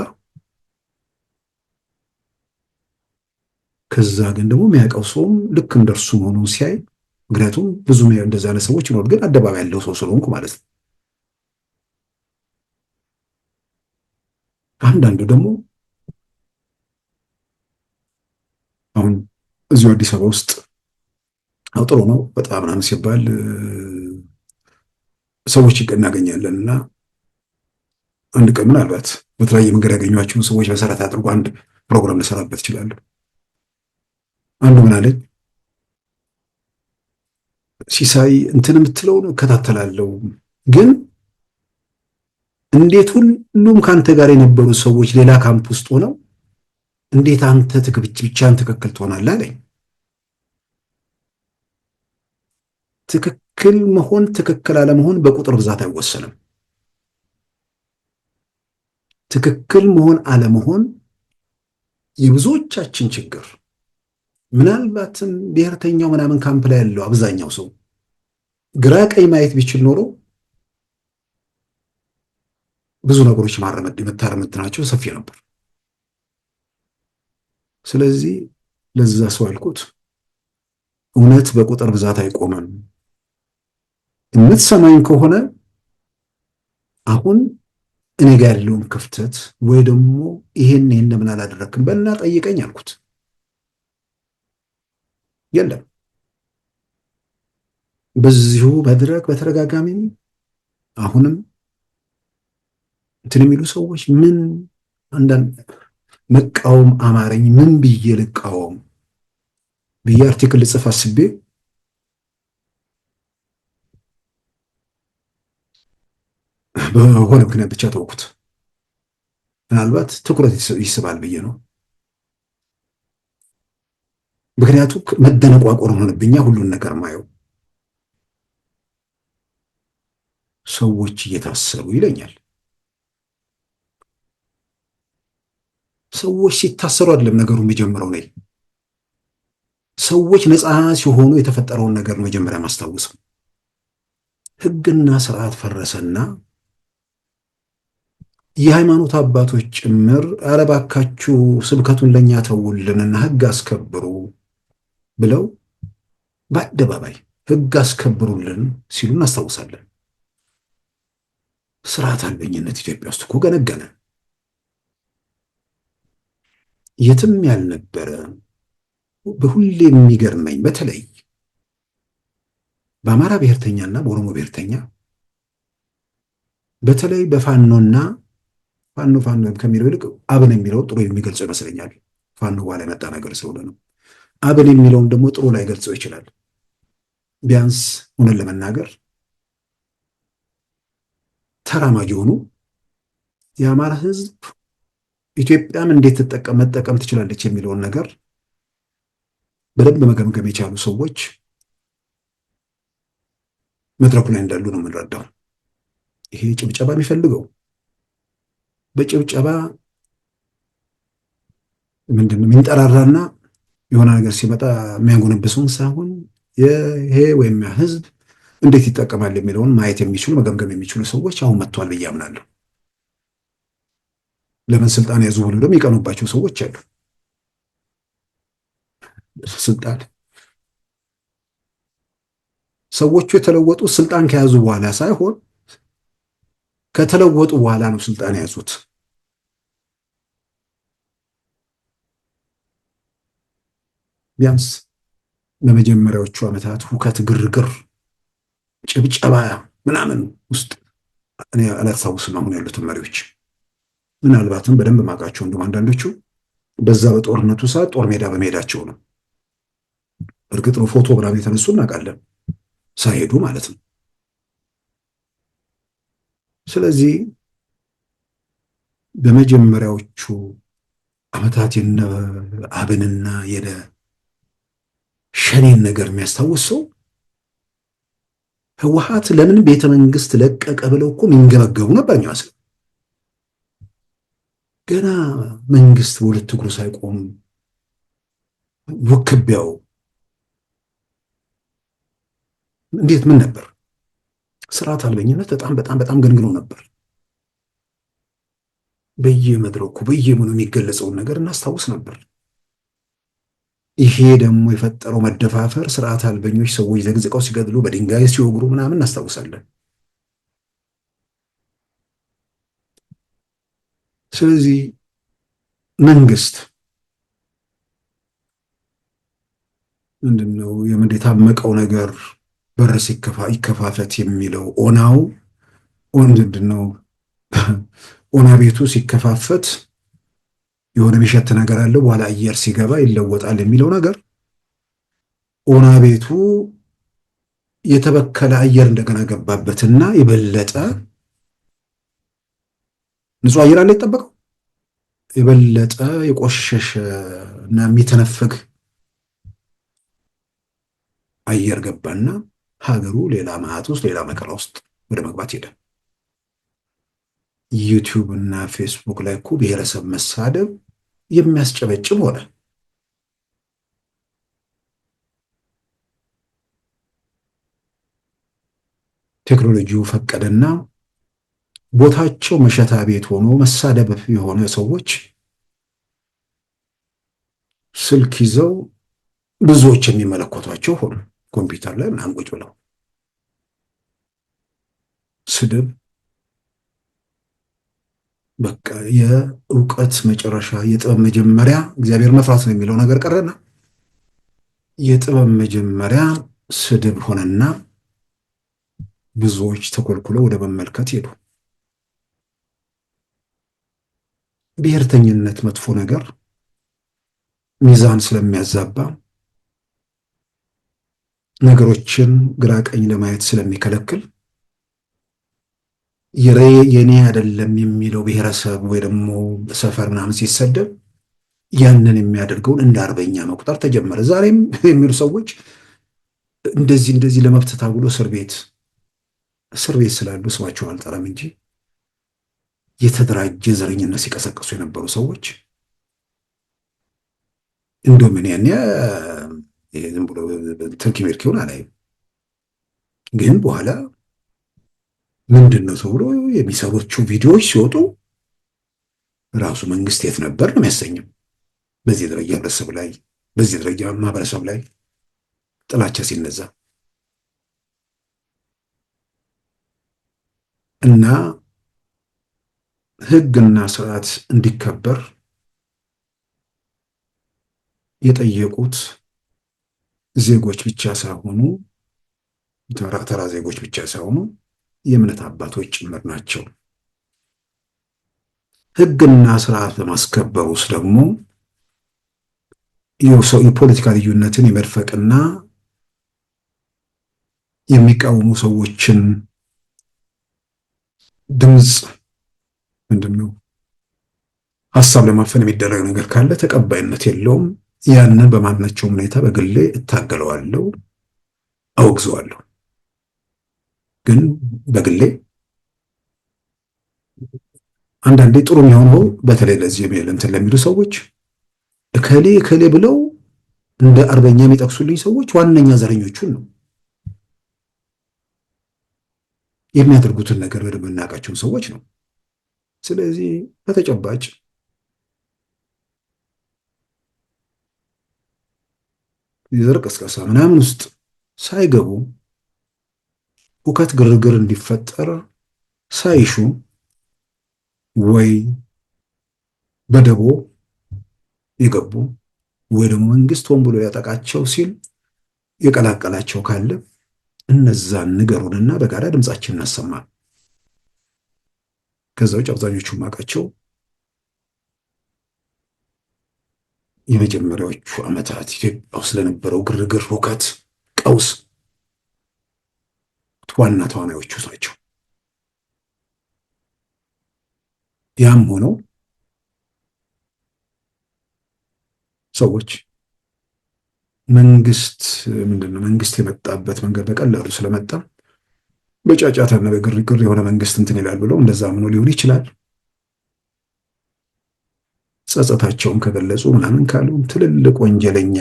ከዛ ግን ደግሞ የሚያውቀው ሰውም ልክ እንደርሱ መሆኑን ሲያይ፣ ምክንያቱም ብዙ እንደዛ አይነት ሰዎች ይኖር፣ ግን አደባባይ ያለው ሰው ስለሆንኩ ማለት ነው። አንዳንዱ ደግሞ አሁን እዚሁ አዲስ አበባ ውስጥ ጥሩ ነው በጣም ምናምን ሲባል ሰዎች እናገኛለን እና አንድ ቀን ምናልባት በተለያየ መንገድ ያገኟቸውን ሰዎች መሰረት አድርጎ አንድ ፕሮግራም ልሰራበት እችላለሁ። አንዱ ምን አለኝ፣ ሲሳይ እንትን የምትለውን እከታተላለሁ፣ ግን እንዴት ሁሉም ከአንተ ጋር የነበሩ ሰዎች ሌላ ካምፕ ውስጥ ሆነው እንዴት አንተ ብቻህን ትክክል ትሆናለህ አለኝ። ትክክል መሆን ትክክል አለመሆን በቁጥር ብዛት አይወሰንም። ትክክል መሆን አለመሆን የብዙዎቻችን ችግር። ምናልባትም ብሔርተኛው ምናምን ካምፕ ላይ ያለው አብዛኛው ሰው ግራ ቀኝ ማየት ቢችል ኖሮ ብዙ ነገሮች መታረም ናቸው ሰፊ ነበር። ስለዚህ ለዛ ሰው ያልኩት እውነት በቁጥር ብዛት አይቆምም። የምትሰማኝ ከሆነ አሁን እኔ ጋር ያለውን ክፍተት ወይ ደግሞ ይሄን ለምን አላደረክም በልና ጠይቀኝ አልኩት። የለም በዚሁ መድረክ በተደጋጋሚ አሁንም እንትን የሚሉ ሰዎች ምን አንዳንድ መቃወም አማረኝ፣ ምን ብዬ ልቃወም ብዬ አርቲክል ልጽፍ አስቤ በሆነ ምክንያት ብቻ ተውኩት። ምናልባት ትኩረት ይስባል ብዬ ነው። ምክንያቱም መደነቋቆር ሆነብኛ ሁሉን ነገር ማየው። ሰዎች እየታሰሩ ይለኛል። ሰዎች ሲታሰሩ አይደለም ነገሩ የሚጀምረው ነው። ሰዎች ነፃ ሲሆኑ የተፈጠረውን ነገር ነው መጀመሪያ ማስታወሰው። ሕግና ስርዓት ፈረሰና የሃይማኖት አባቶች ጭምር ኧረ እባካችሁ ስብከቱን ለኛ ተውልንና ሕግ አስከብሩ ብለው በአደባባይ ሕግ አስከብሩልን ሲሉ እናስታውሳለን። ስርዓት አልበኝነት ኢትዮጵያ ውስጥ እኮ ገነገነ። የትም ያልነበረ በሁሌ የሚገርመኝ በተለይ በአማራ ብሔርተኛና በኦሮሞ ብሔርተኛ በተለይ በፋኖና ፋኖ ከሚለው ይልቅ አብን የሚለው ጥሩ የሚገልጸው ይመስለኛል። ፋኖ በኋላ የመጣ ነገር ስለሆነ ነው። አብን የሚለውም ደግሞ ጥሩ ላይ ገልጸው ይችላል። ቢያንስ እውነት ለመናገር ተራማጅ የሆኑ የአማራ ሕዝብ ኢትዮጵያም እንዴት መጠቀም ትችላለች የሚለውን ነገር በደንብ መገምገም የቻሉ ሰዎች መድረኩ ላይ እንዳሉ ነው የምንረዳው። ይሄ ጭብጨባ የሚፈልገው በጭብጨባ ምንድነው የሚንጠራራና የሆነ ነገር ሲመጣ የሚያንጎነበሰውን ሳይሆን ይሄ ወይም ህዝብ እንዴት ይጠቀማል የሚለውን ማየት የሚችሉ መገምገም የሚችሉ ሰዎች አሁን መጥተዋል ብዬ አምናለሁ። ለምን ስልጣን ያዙ ብለው ደግሞ ይቀኑባቸው ሰዎች አሉ። ስልጣን ሰዎቹ የተለወጡ ስልጣን ከያዙ በኋላ ሳይሆን ከተለወጡ በኋላ ነው ስልጣን የያዙት። ቢያንስ በመጀመሪያዎቹ ዓመታት ሁከት፣ ግርግር፣ ጭብጨባ ምናምን ውስጥ እኔ አላስታውስም አሁን ያሉትን መሪዎች። ምናልባትም በደንብ ማውቃቸው እንደውም አንዳንዶቹ በዛ በጦርነቱ ሰዓት ጦር ሜዳ በመሄዳቸው ነው። እርግጥ ነው ፎቶ ምናምን የተነሱ እናውቃለን፣ ሳይሄዱ ማለት ነው። ስለዚህ በመጀመሪያዎቹ ዓመታት የነ አብንና የነ ሸኔን ነገር የሚያስታውስ ሰው ህወሓት ለምን ቤተ መንግስት ለቀቀ ብለው እኮ የሚንገበገቡ ነበር የሚመስለው። ገና መንግስት በሁለት እግሩ ሳይቆም ውክቢያው እንዴት ምን ነበር? ስርዓት አልበኝነት በጣም በጣም በጣም ገንግኖ ነበር። በየመድረኩ በየምኑ የሚገለጸውን ነገር እናስታውስ ነበር። ይሄ ደግሞ የፈጠረው መደፋፈር፣ ስርዓት አልበኞች ሰዎች ዘግዝቀው ሲገድሉ፣ በድንጋይ ሲወግሩ ምናምን እናስታውሳለን። ስለዚህ መንግስት ምንድነው የታመቀው ነገር በር ይከፋፈት የሚለው ኦናው ምንድነው ኦና ቤቱ ሲከፋፈት የሆነ የሚሸት ነገር አለ፣ በኋላ አየር ሲገባ ይለወጣል የሚለው ነገር ኦና ቤቱ የተበከለ አየር እንደገና ገባበትና የበለጠ ንጹህ አየር አለ የተጠበቀው የበለጠ የቆሸሸ እና የሚተነፈግ አየር ገባና ሀገሩ ሌላ ማዕት ውስጥ ሌላ መከራ ውስጥ ወደ መግባት ሄደ። ዩቲዩብ እና ፌስቡክ ላይ እኮ ብሔረሰብ መሳደብ የሚያስጨበጭብ ሆነ። ቴክኖሎጂው ፈቀደና ቦታቸው መሸታ ቤት ሆኖ መሳደብ የሆነ ሰዎች ስልክ ይዘው ብዙዎች የሚመለከቷቸው ሆኑ። ኮምፒውተር ላይ ምናምን ቁጭ ብለው ስድብ በቃ የእውቀት መጨረሻ የጥበብ መጀመሪያ እግዚአብሔር መፍራት ነው የሚለው ነገር ቀረና የጥበብ መጀመሪያ ስድብ ሆነና ብዙዎች ተኮልኩለው ወደ መመልከት ሄዱ። ብሔርተኝነት መጥፎ ነገር ሚዛን ስለሚያዛባ ነገሮችን ግራ ቀኝ ለማየት ስለሚከለክል የኔ አይደለም የሚለው ብሔረሰብ ወይ ደግሞ ሰፈር ምናምን ሲሰደብ ያንን የሚያደርገውን እንደ አርበኛ መቁጠር ተጀመረ። ዛሬም የሚሉ ሰዎች እንደዚህ ለመብት ታግሎ እስር ቤት ስላሉ ስማቸውን አልጠራም እንጂ የተደራጀ ዘረኝነት ሲቀሰቀሱ የነበሩ ሰዎች እንደውም እኔ ዝም ብሎ ትርኪ ምርኪውን አላይም፣ ግን በኋላ ምንድነው ተብሎ የሚሰሩት ቪዲዮዎች ሲወጡ ራሱ መንግስት የት ነበር ነው የሚያሰኘው። በዚህ ደረጃ ህብረተሰብ ላይ በዚህ ደረጃ ማህበረሰብ ላይ ጥላቻ ሲነዛ እና ህግና ስርዓት እንዲከበር የጠየቁት ዜጎች ብቻ ሳይሆኑ ተራ ዜጎች ብቻ ሳይሆኑ የእምነት አባቶች ጭምር ናቸው። ህግና ስርዓት ለማስከበር ውስጥ ደግሞ የፖለቲካ ልዩነትን የመድፈቅና የሚቃወሙ ሰዎችን ድምፅ ምንድነው ሀሳብ ለማፈን የሚደረግ ነገር ካለ ተቀባይነት የለውም። ያንን በማናቸውም ሁኔታ በግሌ እታገለዋለሁ፣ አወግዘዋለሁ። ግን በግሌ አንዳንዴ ጥሩ የሚሆነው በተለይ ለዚህ እንትን ለሚሉ ሰዎች እከሌ ብለው እንደ አርበኛ የሚጠቅሱልኝ ሰዎች ዋነኛ ዘረኞቹን ነው የሚያደርጉትን ነገር በደንብ የምናውቃቸውን ሰዎች ነው። ስለዚህ በተጨባጭ የዘር ቅስቀሳ ምናምን ውስጥ ሳይገቡ ሁከት ግርግር እንዲፈጠር ሳይሹ ወይ በደቦ የገቡ ወይ ደግሞ መንግስት ሆን ብሎ ያጠቃቸው ሲል የቀላቀላቸው ካለ እነዛን ንገሩንና በጋራ ድምጻችንን እናሰማ። ከዛ ውጭ አብዛኞቹ ማቃቸው የመጀመሪያዎቹ ዓመታት ኢትዮጵያ ውስጥ ለነበረው ግርግር፣ ሁከት፣ ቀውስ ዋና ተዋናዮቹ ናቸው። ያም ሆኖ ሰዎች መንግስት ምንድነው መንግስት የመጣበት መንገድ በቀላሉ ስለመጣ በጫጫታና በግርግር የሆነ መንግስት እንትን ይላል ብለው እንደዛ ምኖ ሊሆን ይችላል። ጸጸታቸውን ከገለጹ ምናምን ካሉ ትልልቅ ወንጀለኛ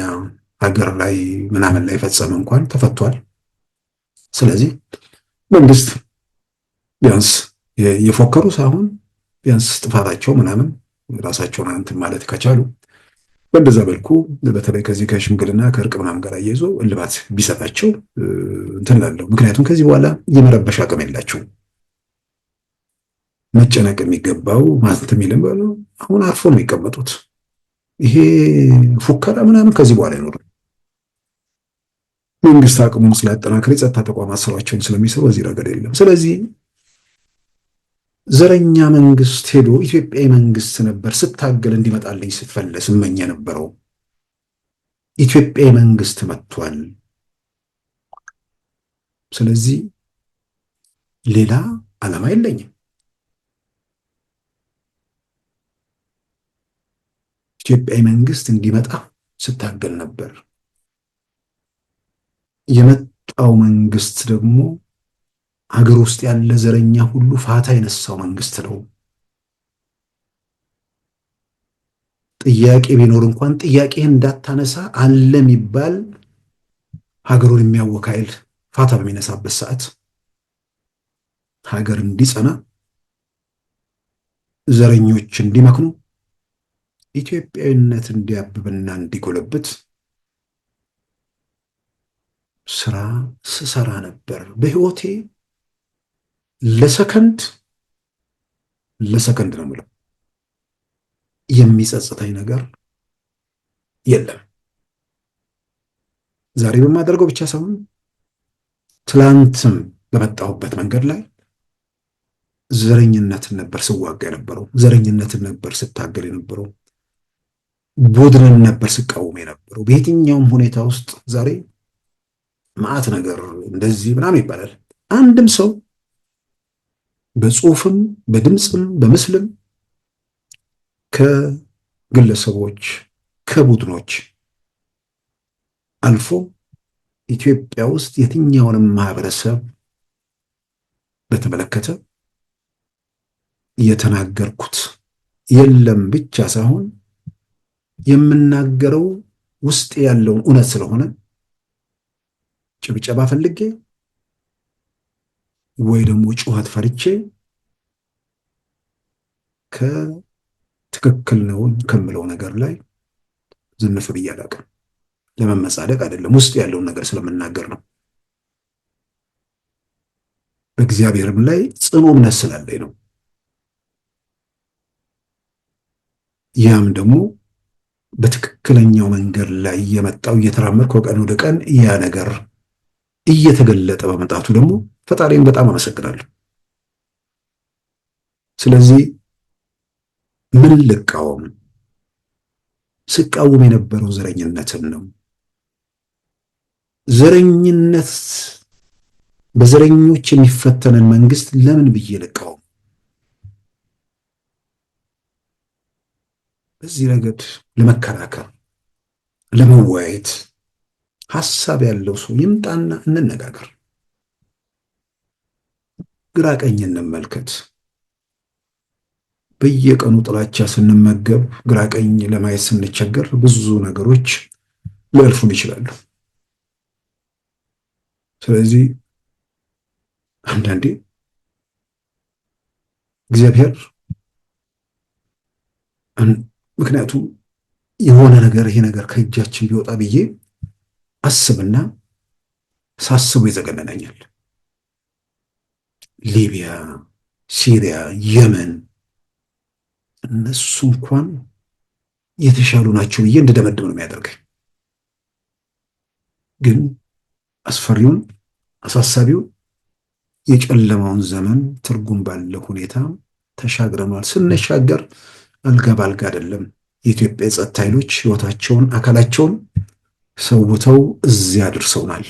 ሀገር ላይ ምናምን ላይ ፈጸመ እንኳን ተፈቷል። ስለዚህ መንግስት ቢያንስ የፎከሩ ሳይሆን ቢያንስ ጥፋታቸው ምናምን ራሳቸውን እንትን ማለት ከቻሉ በእንደዛ መልኩ በተለይ ከዚህ ከሽምግልና ከእርቅ ምናምን ጋር አያይዞ እልባት ቢሰጣቸው እንትን ላለው። ምክንያቱም ከዚህ በኋላ የመረበሽ አቅም የላቸውም። መጨነቅ የሚገባው ማለት የሚልም አሁን አርፎ ነው የሚቀመጡት። ይሄ ፉከራ ምናምን ከዚህ በኋላ አይኖርም። መንግስት አቅሙን ስላጠናከረ የጸጥታ ተቋማት ስራቸውን ስለሚሰሩ በዚህ ረገድ የለም። ስለዚህ ዘረኛ መንግስት ሄዶ ኢትዮጵያዊ መንግስት ነበር ስታገል እንዲመጣልኝ ስትፈለስ እመኝ የነበረው ኢትዮጵያዊ መንግስት መጥቷል። ስለዚህ ሌላ ዓላማ የለኝም። ኢትዮጵያዊ መንግስት እንዲመጣ ስታገል ነበር። የመጣው መንግስት ደግሞ ሀገር ውስጥ ያለ ዘረኛ ሁሉ ፋታ የነሳው መንግስት ነው። ጥያቄ ቢኖር እንኳን ጥያቄህን እንዳታነሳ አለ የሚባል ሀገሩን የሚያወክ ኃይል ፋታ በሚነሳበት ሰዓት ሀገር እንዲጸና፣ ዘረኞች እንዲመክኑ፣ ኢትዮጵያዊነት እንዲያብብና እንዲጎለብት ስራ ስሰራ ነበር። በህይወቴ ለሰከንድ ነው የምለው የሚጸጽተኝ ነገር የለም። ዛሬ በማደርገው ብቻ ሳይሆን ትላንትም በመጣሁበት መንገድ ላይ ዘረኝነትን ነበር ስዋጋ የነበረው፣ ዘረኝነትን ነበር ስታገል የነበረው፣ ቡድንን ነበር ስቃወም የነበረው። በየትኛውም ሁኔታ ውስጥ ዛሬ ማዕት ነገር እንደዚህ ምናምን ይባላል። አንድም ሰው በጽሁፍም በድምፅም በምስልም ከግለሰቦች ከቡድኖች አልፎ ኢትዮጵያ ውስጥ የትኛውንም ማህበረሰብ በተመለከተ የተናገርኩት የለም ብቻ ሳይሆን የምናገረው ውስጥ ያለውን እውነት ስለሆነ ጭብጨባ ፈልጌ ወይ ደግሞ ጩኸት ፈርቼ ከትክክል ነው ከምለው ነገር ላይ ዝንፍ ብዬ አላውቅም። ለመመጻደቅ አይደለም፣ ውስጥ ያለውን ነገር ስለምናገር ነው። በእግዚአብሔርም ላይ ጽኑ እምነት ስላለኝ ነው። ያም ደግሞ በትክክለኛው መንገድ ላይ የመጣው እየተራመድኩ ከቀን ወደ ቀን ያ ነገር እየተገለጠ በመጣቱ ደግሞ ፈጣሪን በጣም አመሰግናለሁ። ስለዚህ ምን ልቃወም? ስቃወም የነበረው ዘረኝነትን ነው። ዘረኝነት በዘረኞች የሚፈተንን መንግስት ለምን ብዬ ልቃወም? በዚህ ረገድ ለመከራከር ለመወያየት ሐሳብ ያለው ሰው ይምጣና እንነጋገር። ግራ ቀኝ እንመልከት። በየቀኑ ጥላቻ ስንመገብ ግራ ቀኝ ለማየት ስንቸገር ብዙ ነገሮች ሊያልፉን ይችላሉ። ስለዚህ አንዳንዴ እግዚአብሔር ምክንያቱም የሆነ ነገር ይሄ ነገር ከእጃችን ቢወጣ ብዬ አስብና ሳስቡ ይዘገነናኛል። ሊቢያ፣ ሲሪያ፣ የመን እነሱ እንኳን የተሻሉ ናቸው ብዬ እንድደመድም ነው የሚያደርገኝ። ግን አስፈሪውን አሳሳቢውን የጨለማውን ዘመን ትርጉም ባለው ሁኔታ ተሻግረናል። ስንሻገር አልጋ ባልጋ አይደለም። የኢትዮጵያ የጸጥታ ኃይሎች ህይወታቸውን አካላቸውን ሰውተው እዚያ አድርሰውናል።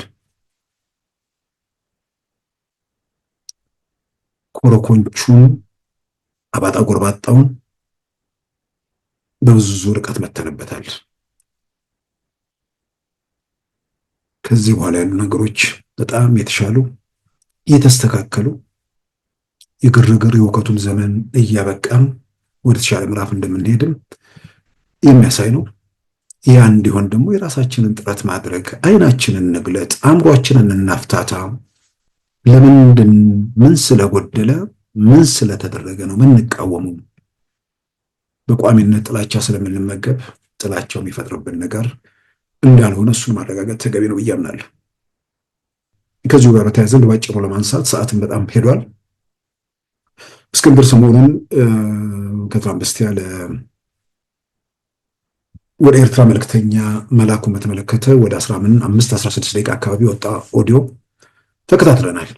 ኮረኮንቹን አባጣ ጎርባጣውን በብዙ ርቀት መተንበታል። ከዚህ በኋላ ያሉ ነገሮች በጣም የተሻሉ የተስተካከሉ የግርግር የውከቱን ዘመን እያበቃም ወደ ተሻለ ምዕራፍ እንደምንሄድም የሚያሳይ ነው። ያ እንዲሆን ደግሞ የራሳችንን ጥረት ማድረግ፣ አይናችንን እንግለጥ፣ አእምሯችንን እናፍታታ። ለምንድን ምን ስለጎደለ ምን ስለተደረገ ነው ምንቃወሙ? በቋሚነት ጥላቻ ስለምንመገብ ጥላቻው የሚፈጥርብን ነገር እንዳልሆነ እሱን ማረጋገጥ ተገቢ ነው ብዬ አምናለሁ። ከዚሁ ጋር በተያያዘ ባጭሩ ለማንሳት ሰዓትን በጣም ሄዷል። እስክንድር ሰሞኑን ከትናንት በስቲያ ወደ ኤርትራ መልእክተኛ መላኩን በተመለከተ ወደ 15-16 ደቂቃ አካባቢ ወጣ ኦዲዮ ተከታትለናል።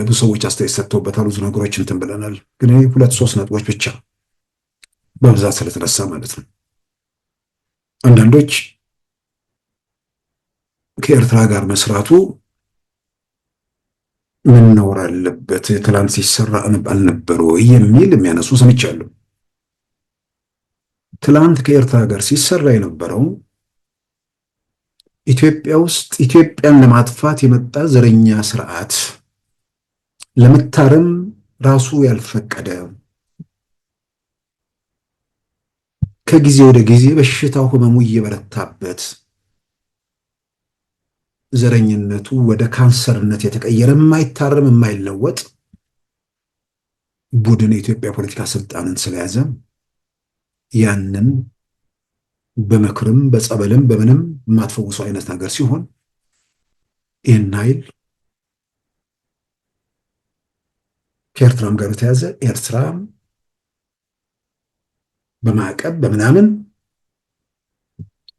ብዙ ሰዎች አስተያየት ሰጥተውበታል። ብዙ ነገሮች እንትን ብለናል። ግን 2-3 ነጥቦች ብቻ በብዛት ስለተነሳ ማለት ነው። አንዳንዶች ከኤርትራ ጋር መስራቱ ምን ነውር አለበት፣ ትላንት ሲሰራ አልነበረ የሚል የሚያነሱ ሰምቻለሁ። ትላንት ከኤርትራ ጋር ሲሰራ የነበረው ኢትዮጵያ ውስጥ ኢትዮጵያን ለማጥፋት የመጣ ዘረኛ ስርዓት ለመታረም ራሱ ያልፈቀደ ከጊዜ ወደ ጊዜ በሽታው ህመሙ እየበረታበት ዘረኝነቱ ወደ ካንሰርነት የተቀየረ የማይታረም የማይለወጥ ቡድን የኢትዮጵያ ፖለቲካ ስልጣንን ስለያዘ ያንን በመክርም በጸበልም በምንም የማትፈውሰው አይነት ነገር ሲሆን ይህን ኃይል ከኤርትራም ጋር የተያዘ ኤርትራ በማዕቀብ በምናምን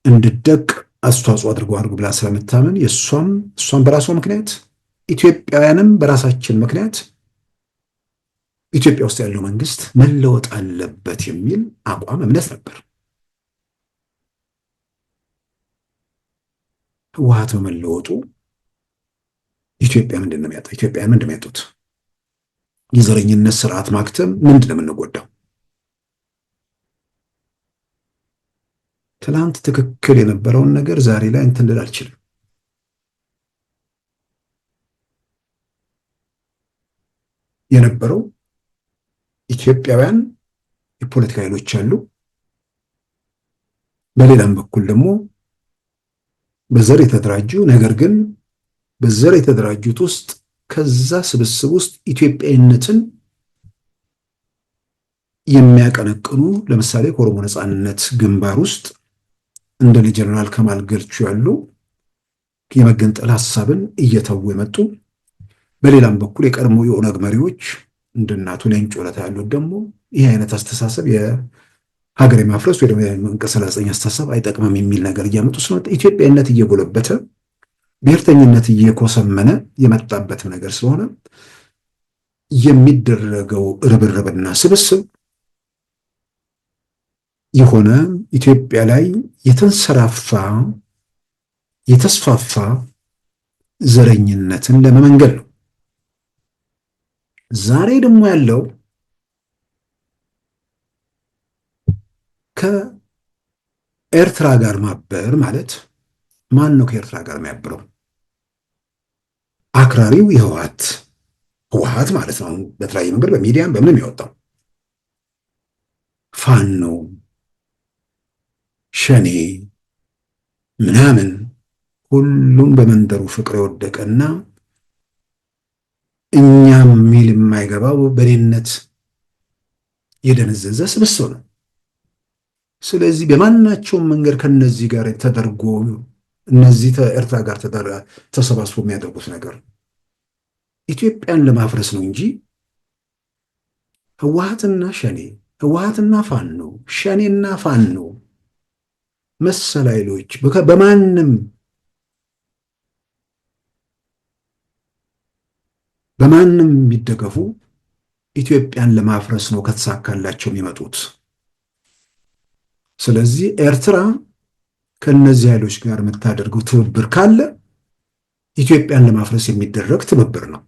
እንድደቅ አስተዋጽኦ አድርጎ ብላ ስለምታምን እሷም በራሷ ምክንያት ኢትዮጵያውያንም በራሳችን ምክንያት ኢትዮጵያ ውስጥ ያለው መንግስት መለወጥ አለበት የሚል አቋም እምነት ነበር። ህወሓት በመለወጡ ኢትዮጵያ ምንድን ነው የሚያጣው? ኢትዮጵያውያን ምንድን ነው የሚያጡት? የዘረኝነት ስርዓት ማክተም ምንድን ነው የምንጎዳው? ትላንት ትክክል የነበረውን ነገር ዛሬ ላይ እንትን ልል አልችልም። የነበረው ኢትዮጵያውያን የፖለቲካ ኃይሎች አሉ። በሌላም በኩል ደግሞ በዘር የተደራጁ ነገር ግን በዘር የተደራጁት ውስጥ ከዛ ስብስብ ውስጥ ኢትዮጵያዊነትን የሚያቀነቅኑ ለምሳሌ ከኦሮሞ ነጻነት ግንባር ውስጥ እንደ ጀነራል ከማል ገልቹ ያሉ የመገንጠል ሐሳብን እየተው የመጡ በሌላም በኩል የቀድሞ የኦነግ መሪዎች እንደነ አቶ ሌንጮ ለታ ያሉት ደግሞ ይህ አይነት አስተሳሰብ የሀገር የማፍረስ ወይ ደግሞ የመንቀሳቀሰኛ አስተሳሰብ አይጠቅምም የሚል ነገር እያመጡ ስለመጣ ኢትዮጵያዊነት እየጎለበተ ብሔርተኝነት እየኮሰመነ የመጣበት ነገር ስለሆነ የሚደረገው ርብርብና ስብስብ የሆነ ኢትዮጵያ ላይ የተስፋፋ ዘረኝነትን ለመመንገል ነው። ዛሬ ደግሞ ያለው ከኤርትራ ጋር ማበር ማለት ማን ነው? ከኤርትራ ጋር የሚያብረው አክራሪው ህወሓት ማለት ነው። በተለያየ መንገድ በሚዲያም በምንም ያወጣው ፋኖ ሸኔ ምናምን ሁሉም በመንደሩ ፍቅር የወደቀና እኛም ሚል የማይገባው በኔነት የደነዘዘ ስብስብ ነው። ስለዚህ በማናቸውም መንገድ ከነዚህ ጋር ተደርጎ እነዚህ ከኤርትራ ጋር ተሰባስቦ የሚያደርጉት ነገር ኢትዮጵያን ለማፍረስ ነው እንጂ ህወሓትና ሸኔ፣ ህወሓትና ፋኖ፣ ሸኔና ፋኖ መሰል ኃይሎች በማንም የሚደገፉ ኢትዮጵያን ለማፍረስ ነው ከተሳካላቸው የሚመጡት። ስለዚህ ኤርትራ ከነዚህ ኃይሎች ጋር የምታደርገው ትብብር ካለ ኢትዮጵያን ለማፍረስ የሚደረግ ትብብር ነው።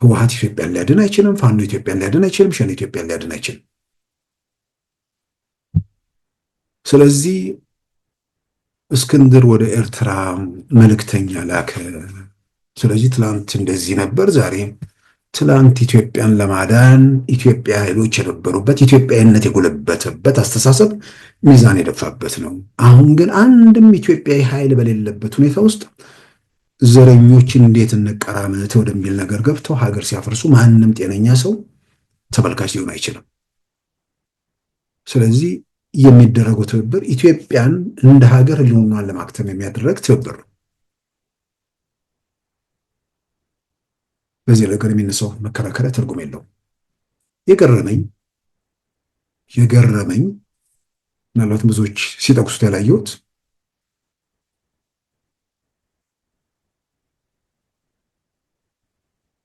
ህወሓት ኢትዮጵያን ሊያድን አይችልም። ፋኖ ኢትዮጵያን ሊያድን አይችልም። ሸኔ ኢትዮጵያን ሊያድን አይችልም። ስለዚህ እስክንድር ወደ ኤርትራ መልእክተኛ ላከ። ስለዚህ ትላንት እንደዚህ ነበር፣ ዛሬ ትላንት ኢትዮጵያን ለማዳን ኢትዮጵያ ኃይሎች የነበሩበት ኢትዮጵያዊነት የጎለበተበት አስተሳሰብ ሚዛን የደፋበት ነው። አሁን ግን አንድም ኢትዮጵያዊ ኃይል በሌለበት ሁኔታ ውስጥ ዘረኞች እንዴት እንቀራመት ወደሚል ነገር ገብተው ሀገር ሲያፈርሱ ማንም ጤነኛ ሰው ተመልካች ሊሆን አይችልም። ስለዚህ የሚደረገው ትብብር ኢትዮጵያን እንደ ሀገር ህልውናን ለማክተም የሚያደረግ ትብብር ነው። በዚህ ነገር የሚነሳው መከራከሪያ ትርጉም የለውም። የገረመኝ ምናልባት ብዙዎች ሲጠቅሱት ያላየሁት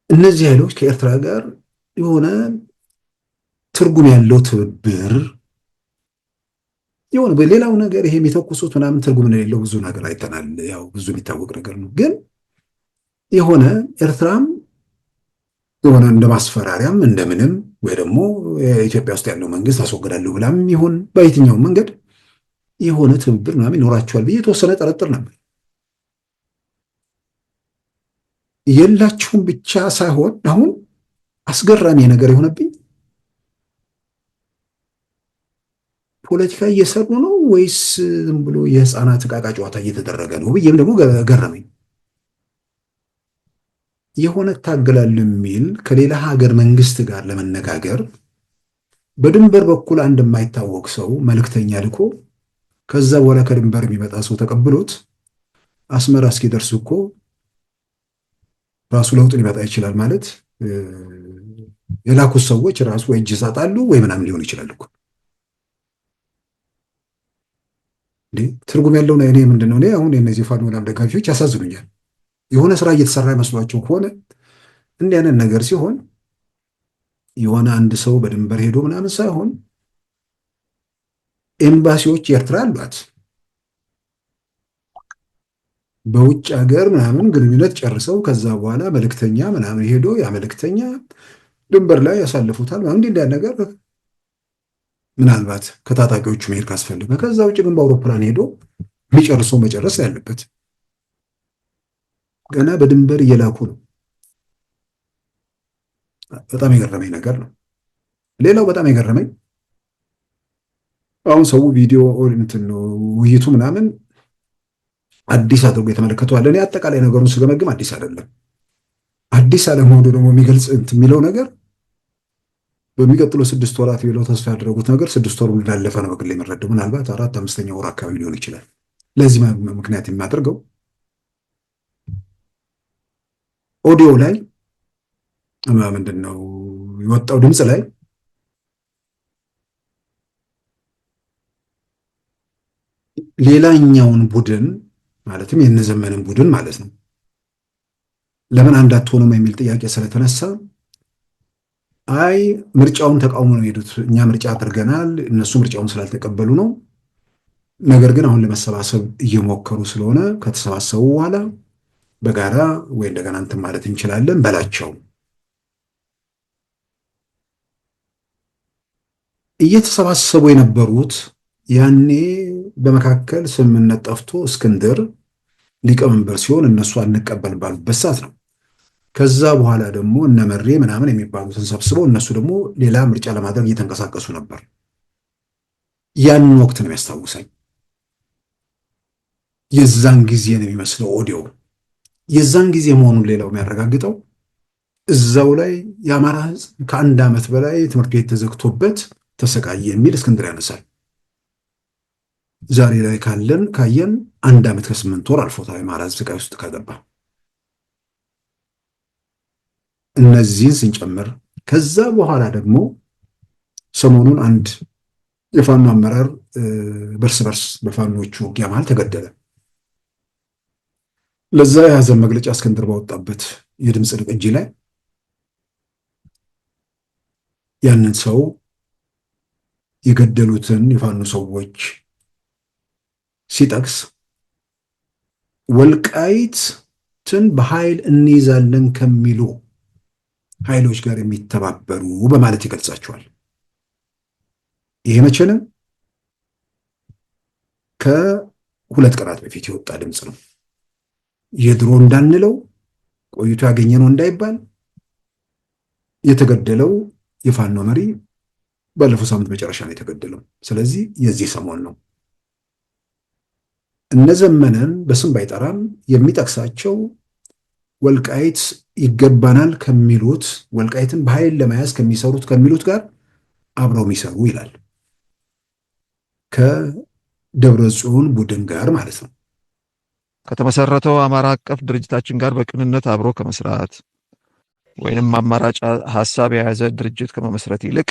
እነዚህ ኃይሎች ከኤርትራ ጋር የሆነ ትርጉም ያለው ትብብር የሆነ በሌላው ነገር ይሄ የሚተኩሱት ምናምን ትርጉም የሌለው ብዙ ነገር አይተናል። ያው ብዙ የሚታወቅ ነገር ነው። ግን የሆነ ኤርትራም የሆነ እንደ ማስፈራሪያም እንደምንም ወይ ደግሞ ኢትዮጵያ ውስጥ ያለው መንግስት አስወግዳለሁ ብላም ይሁን በየትኛውም መንገድ የሆነ ትብብር ምናምን ይኖራቸዋል ብዬ የተወሰነ ጠረጥር ነበር። የላችሁም ብቻ ሳይሆን አሁን አስገራሚ ነገር የሆነብኝ ፖለቲካ እየሰሩ ነው ወይስ ዝም ብሎ የህፃናት ዕቃ ዕቃ ጨዋታ እየተደረገ ነው ብዬም ደግሞ ገረመኝ። የሆነ እታገላለሁ የሚል ከሌላ ሀገር መንግስት ጋር ለመነጋገር በድንበር በኩል አንድ የማይታወቅ ሰው መልእክተኛ ልኮ ከዛ በኋላ ከድንበር የሚመጣ ሰው ተቀብሎት አስመራ እስኪደርስ እኮ ራሱ ለውጥ ሊመጣ ይችላል ማለት የላኩት ሰዎች ራሱ ወይ እጅ ይሰጣሉ ወይ ምናምን ሊሆን ይችላል እኮ እንዴ። ትርጉም ያለው ነው። እኔ ምንድነው እኔ አሁን የነዚህ ፋኖ ምናምን ደጋፊዎች ያሳዝኑኛል። የሆነ ስራ እየተሰራ ይመስሏቸው ከሆነ እንዲህ አይነት ነገር ሲሆን የሆነ አንድ ሰው በድንበር ሄዶ ምናምን ሳይሆን ኤምባሲዎች ኤርትራ አሏት በውጭ ሀገር ምናምን ግንኙነት ጨርሰው ከዛ በኋላ መልእክተኛ ምናምን ሄዶ ያ መልእክተኛ ድንበር ላይ ያሳልፉታል። እንዲህ ነገር ምናልባት ከታጣቂዎቹ መሄድ ካስፈልገ ከዛ ውጭ ግን በአውሮፕላን ሄዶ የሚጨርሰው መጨረስ ያለበት ገና በድንበር እየላኩ ነው። በጣም የገረመኝ ነገር ነው። ሌላው በጣም የገረመኝ አሁን ሰው ቪዲዮ እንትን ነው ውይይቱ ምናምን አዲስ አድርጎ የተመለከተው አለ። እኔ አጠቃላይ ነገሩን ስገመግም አዲስ አይደለም። አዲስ አለመሆኑ ደግሞ የሚገልጽ እንትን የሚለው ነገር በሚቀጥለው 6 ወራት ብለው ተስፋ ያደረጉት ነገር 6 ወሩ እንዳለፈ ነው በግሌ የምረዳው። ምናልባት 4-5ኛ ወር አካባቢ ሊሆን ይችላል። ለዚህ ምክንያት የሚያደርገው ኦዲዮ ላይ ምንድነው የወጣው ድምፅ ላይ ሌላኛውን ቡድን ማለትም የነዘመንን ቡድን ማለት ነው ለምን አንድ አትሆኑም የሚል ጥያቄ ስለተነሳ አይ ምርጫውን ተቃውሞ ነው የሄዱት፣ እኛ ምርጫ አድርገናል እነሱ ምርጫውን ስላልተቀበሉ ነው፣ ነገር ግን አሁን ለመሰባሰብ እየሞከሩ ስለሆነ ከተሰባሰቡ በኋላ በጋራ ወይ እንደገና እንትን ማለት እንችላለን በላቸው። እየተሰባሰቡ የነበሩት ያኔ በመካከል ስምምነት ጠፍቶ እስክንድር ሊቀመንበር ሲሆን እነሱ አንቀበል ባሉበት ሰዓት ነው። ከዛ በኋላ ደግሞ እነመሬ ምናምን የሚባሉትን ሰብስበው እነሱ ደግሞ ሌላ ምርጫ ለማድረግ እየተንቀሳቀሱ ነበር። ያንን ወቅት ነው የሚያስታውሰኝ። የዛን ጊዜ ነው የሚመስለው ኦዲዮ የዛን ጊዜ መሆኑን ሌላው የሚያረጋግጠው እዛው ላይ የአማራ ሕዝብ ከ1 ዓመት በላይ ትምህርት ቤት ተዘግቶበት ተሰቃየ የሚል እስክንድር ያነሳል። ዛሬ ላይ ካየን 1 ዓመት ከ8 ወር አልፎታል የአማራ ሕዝብ ስቃይ ውስጥ ከገባ። እነዚህን ስንጨምር ከዛ በኋላ ደግሞ ሰሞኑን አንድ የፋኖ አመራር በርስ በርስ በፋኖቹ ውጊያ መሃል ተገደለ። ለዛ የሀዘን መግለጫ እስክንድር ባወጣበት የድምፅ ቅጂ ላይ ያንን ሰው የገደሉትን የፋኖ ሰዎች ሲጠቅስ ወልቃይትን በኃይል እንይዛለን ከሚሉ ኃይሎች ጋር የሚተባበሩ በማለት ይገልጻቸዋል። ይሄ መቼ ነው? 2 ቀናት በፊት የወጣ ድምፅ ነው። የድሮ እንዳንለው ቆይቶ ያገኘነው እንዳይባል የተገደለው የፋኖ መሪ ባለፈው ሳምንት መጨረሻ ነው የተገደለው። ስለዚህ የዚህ ሰሞን ነው። እነዘመነን በስም ባይጠራም የሚጠቅሳቸው ወልቃይት ይገባናል ከሚሉት ወልቃይትን በኃይል ለመያዝ ከሚሉት ጋር አብረው የሚሰሩ ይላል። ከደብረ ጽዮን ቡድን ጋር ማለት ነው። ከተመሰረተው አማራ አቀፍ ድርጅታችን ጋር በቅንነት አብሮ ከመስራት ወይንም አማራጭ ሐሳብ የያዘ ድርጅት ከመመስረት ይልቅ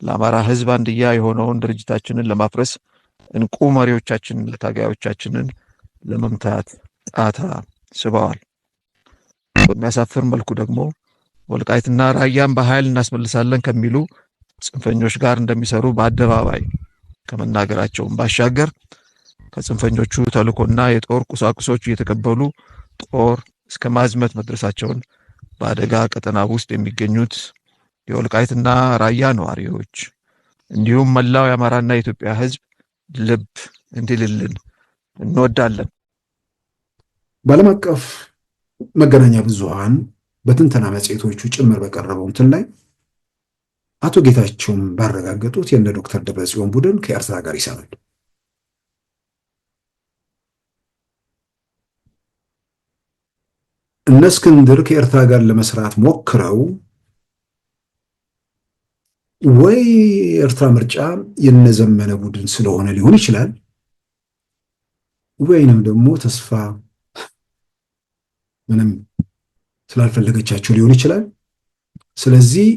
ለአማራ ሕዝብ አንድያ የሆነውን ድርጅታችንን ለማፍረስ እንቁ መሪዎቻችንን ለታጋዮቻችንን ለመምታት ጣታ ስበዋል። በሚያሳፍር መልኩ ደግሞ ወልቃይትና ራያን በኃይል እናስመልሳለን ከሚሉ ጽንፈኞች ጋር እንደሚሰሩ በአደባባይ ከመናገራቸውም ባሻገር ከጽንፈኞቹ ተልእኮና የጦር ቁሳቁሶች እየተቀበሉ ጦር እስከ ማዝመት መድረሳቸውን በአደጋ ቀጠና ውስጥ የሚገኙት የወልቃይትና ራያ ነዋሪዎች እንዲሁም መላው የአማራና የኢትዮጵያ ሕዝብ ልብ እንዲልልን እንወዳለን። በዓለም አቀፍ መገናኛ ብዙሃን በትንተና መጽሔቶቹ ጭምር በቀረበው እንትን ላይ አቶ ጌታቸውም ባረጋገጡት የነ ዶክተር ደብረጽዮን ቡድን ከኤርትራ ጋር ይሰራል። እነ እስክንድር ከኤርትራ ጋር ለመስራት ሞክረው ወይ የኤርትራ ምርጫ የነዘመነ ቡድን ስለሆነ ሊሆን ይችላል፣ ወይንም ደግሞ ተስፋ ምንም ስላልፈለገቻቸው ሊሆን ይችላል። ስለዚህ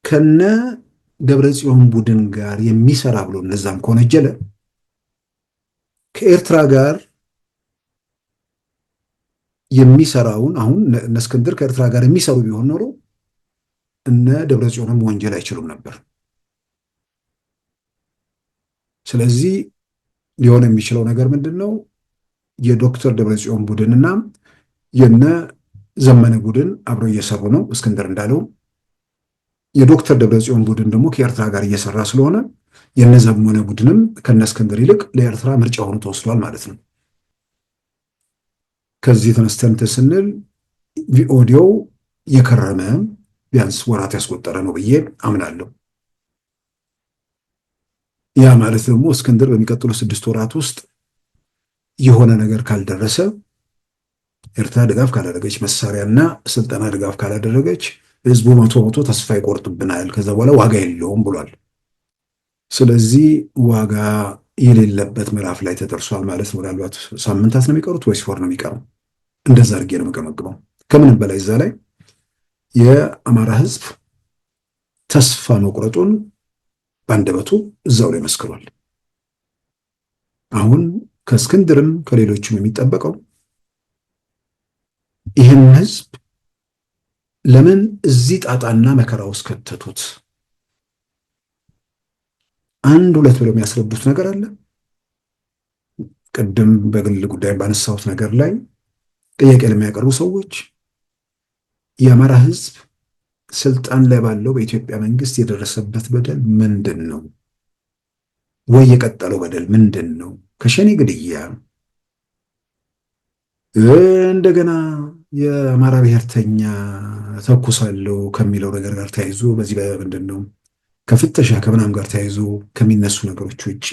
ከነ ደብረጽዮን ቡድን ጋር የሚሰራ ብሎ እነዛም ከወነጀለ ከኤርትራ ጋር የሚሰራውን አሁን እነ እስክንድር ከኤርትራ ጋር የሚሰሩ ቢሆን ኖሮ እነ ደብረጽዮንም ወንጀል አይችሉም ነበር። ስለዚህ ሊሆን የሚችለው ነገር ምንድነው? የዶክተር ደብረጽዮን ቡድንና የነ ዘመነ ቡድን አብረው እየሰሩ ነው። እስክንድር እንዳለው የዶክተር ደብረጽዮን ቡድን ደግሞ ከኤርትራ ጋር እየሰራ ስለሆነ የነ ዘመነ ቡድንም ከነ እስክንድር ይልቅ ለኤርትራ ምርጫ ሆኖ ተወስዷል ማለት ነው። ከዚህ ተነስተን ስንል ኦዲዮው የከረመ ቢያንስ ወራት ያስቆጠረ ነው ብዬ አምናለሁ። ያ ማለት ደግሞ እስክንድር በሚቀጥሉ 6 ወራት ውስጥ የሆነ ነገር ካልደረሰ ኤርትራ ድጋፍ ካላደረገች፣ መሳሪያና ስልጠና ድጋፍ ካላደረገች ህዝቡ 100% ተስፋ ይቆርጥብናል፣ ከዛ በኋላ ዋጋ የለውም ብሏል። ስለዚህ ዋጋ የሌለበት ምዕራፍ ላይ ተደርሷል ማለት ነው። ምናልባት ሳምንታት ነው የሚቀሩት ወይስ ወር ነው የሚቀረው? እንደዛ አድርጌ ነው የምገመግመው። ከምንም በላይ እዛ ላይ የአማራ ህዝብ ተስፋ መቁረጡን በአንደበቱ እዛው ላይ መስክሯል። አሁን ከእስክንድርም ከሌሎችም የሚጠበቀው ይህን ህዝብ ለምን እዚህ ጣጣና መከራ ውስጥ ከተቱት? አንድ ሁለት ብለው የሚያስረዱት ነገር አለ። ቅድም በግል ጉዳይ ባነሳሁት ነገር ላይ ጥያቄ ለሚያቀርቡ ሰዎች የአማራ ህዝብ ስልጣን ላይ ባለው በኢትዮጵያ መንግስት የደረሰበት በደል ምንድን ነው? ወይ የቀጠለው በደል ምንድን ነው? ከሸኔ ግድያ እንደገና የአማራ ብሔርተኛ ተኩሳለሁ ከሚለው ነገር ጋር ተያይዞ በዚህ ምንድን ነው ከፍተሻ ከምናም ጋር ተያይዞ ከሚነሱ ነገሮች ውጭ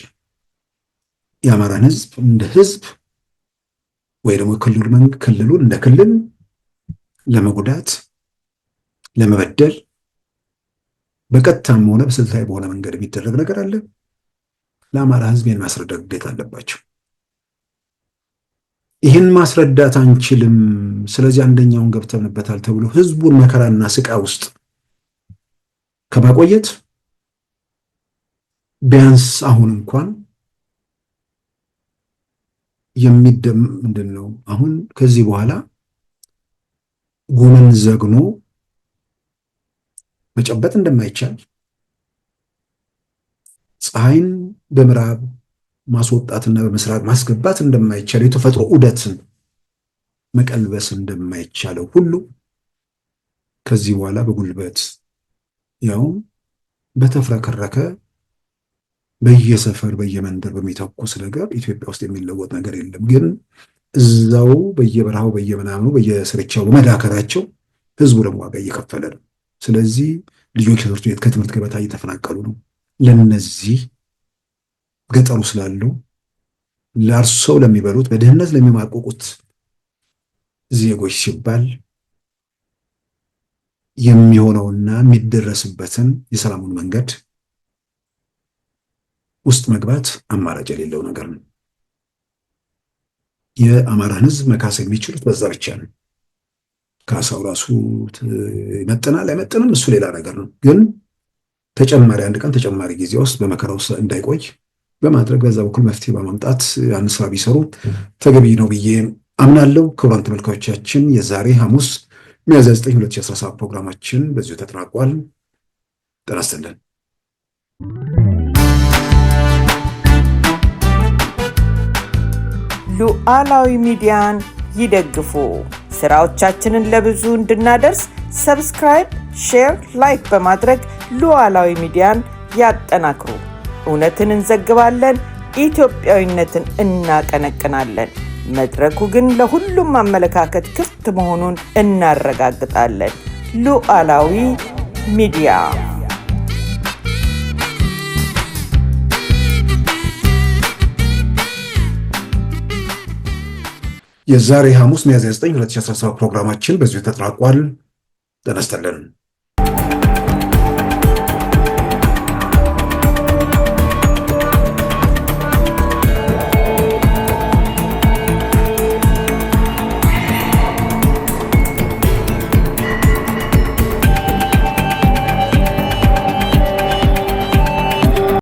የአማራን ህዝብ እንደ ህዝብ ወይ ደግሞ ክልሉን እንደ ክልል ለመጉዳት ለመበደል በቀጥታም ሆነ በስልታዊ በሆነ መንገድ የሚደረግ ነገር አለ። ለአማራ ህዝብ ይህን ማስረዳት ግዴታ አለባቸው። ይህን ማስረዳት አንችልም፣ ስለዚህ አንደኛውን ገብተንበታል ተብሎ ህዝቡን መከራና ስቃ ውስጥ ከማቆየት ቢያንስ አሁን እንኳን ምንድን ነው አሁን ከዚህ በኋላ ጉምን ዘግኖ መጨበጥ እንደማይቻል፣ ፀሐይን በምዕራብ ማስወጣትና በምስራቅ ማስገባት እንደማይቻል፣ የተፈጥሮ ዑደትን መቀልበስ እንደማይቻለው ሁሉ ከዚህ በኋላ በጉልበት ያው በተፍረከረከ በየሰፈር በየመንደር በሚተኩስ ነገር ኢትዮጵያ ውስጥ የሚለወጥ ነገር የለም። ግን እዛው በየበረሃው በየምናምኑ በየስርቻው በመዳከራቸው ህዝቡ ደግሞ ዋጋ እየከፈለ ነው። ስለዚህ ልጆች ከትምህርት ገበታ እየተፈናቀሉ ነው። ለነዚህ ገጠሩ ስላሉ ለአርሰው ለሚበሉት በድህነት ለሚማቀቁት ዜጎች ሲባል የሚሆነውና የሚደረስበትን የሰላሙን መንገድ ውስጥ መግባት አማራጭ የሌለው ነገር ነው። የአማራን ህዝብ መካስ የሚችሉት በዛ ብቻ ነው። ካሳው ራሱ ይመጥናል አይመጥንም እሱ ሌላ ነገር ነው። ግን ተጨማሪ አንድ ቀን ተጨማሪ ጊዜ ውስጥ በመከራ ውስጥ እንዳይቆይ በማድረግ በዛ በኩል መፍትሄ በማምጣት ያን ስራ ቢሰሩ ተገቢ ነው ብዬ አምናለሁ። ክቡራን ተመልካቾቻችን የዛሬ ሐሙስ ሚያዝያ 9 2017 ፕሮግራማችን በዚሁ ተጠናቋል። ጤና ይስጥልን። ሉዓላዊ ሚዲያን ይደግፉ። ስራዎቻችንን ለብዙ እንድናደርስ ሰብስክራይብ፣ ሼር፣ ላይክ በማድረግ ሉዓላዊ ሚዲያን ያጠናክሩ። እውነትን እንዘግባለን፣ ኢትዮጵያዊነትን እናቀነቅናለን። መድረኩ ግን ለሁሉም አመለካከት ክፍት መሆኑን እናረጋግጣለን። ሉዓላዊ ሚዲያ የዛሬ ሐሙስ ሚያዝያ 9 2017 ፕሮግራማችን በዚሁ ተጠናቋል። ጤና ይስጥልን።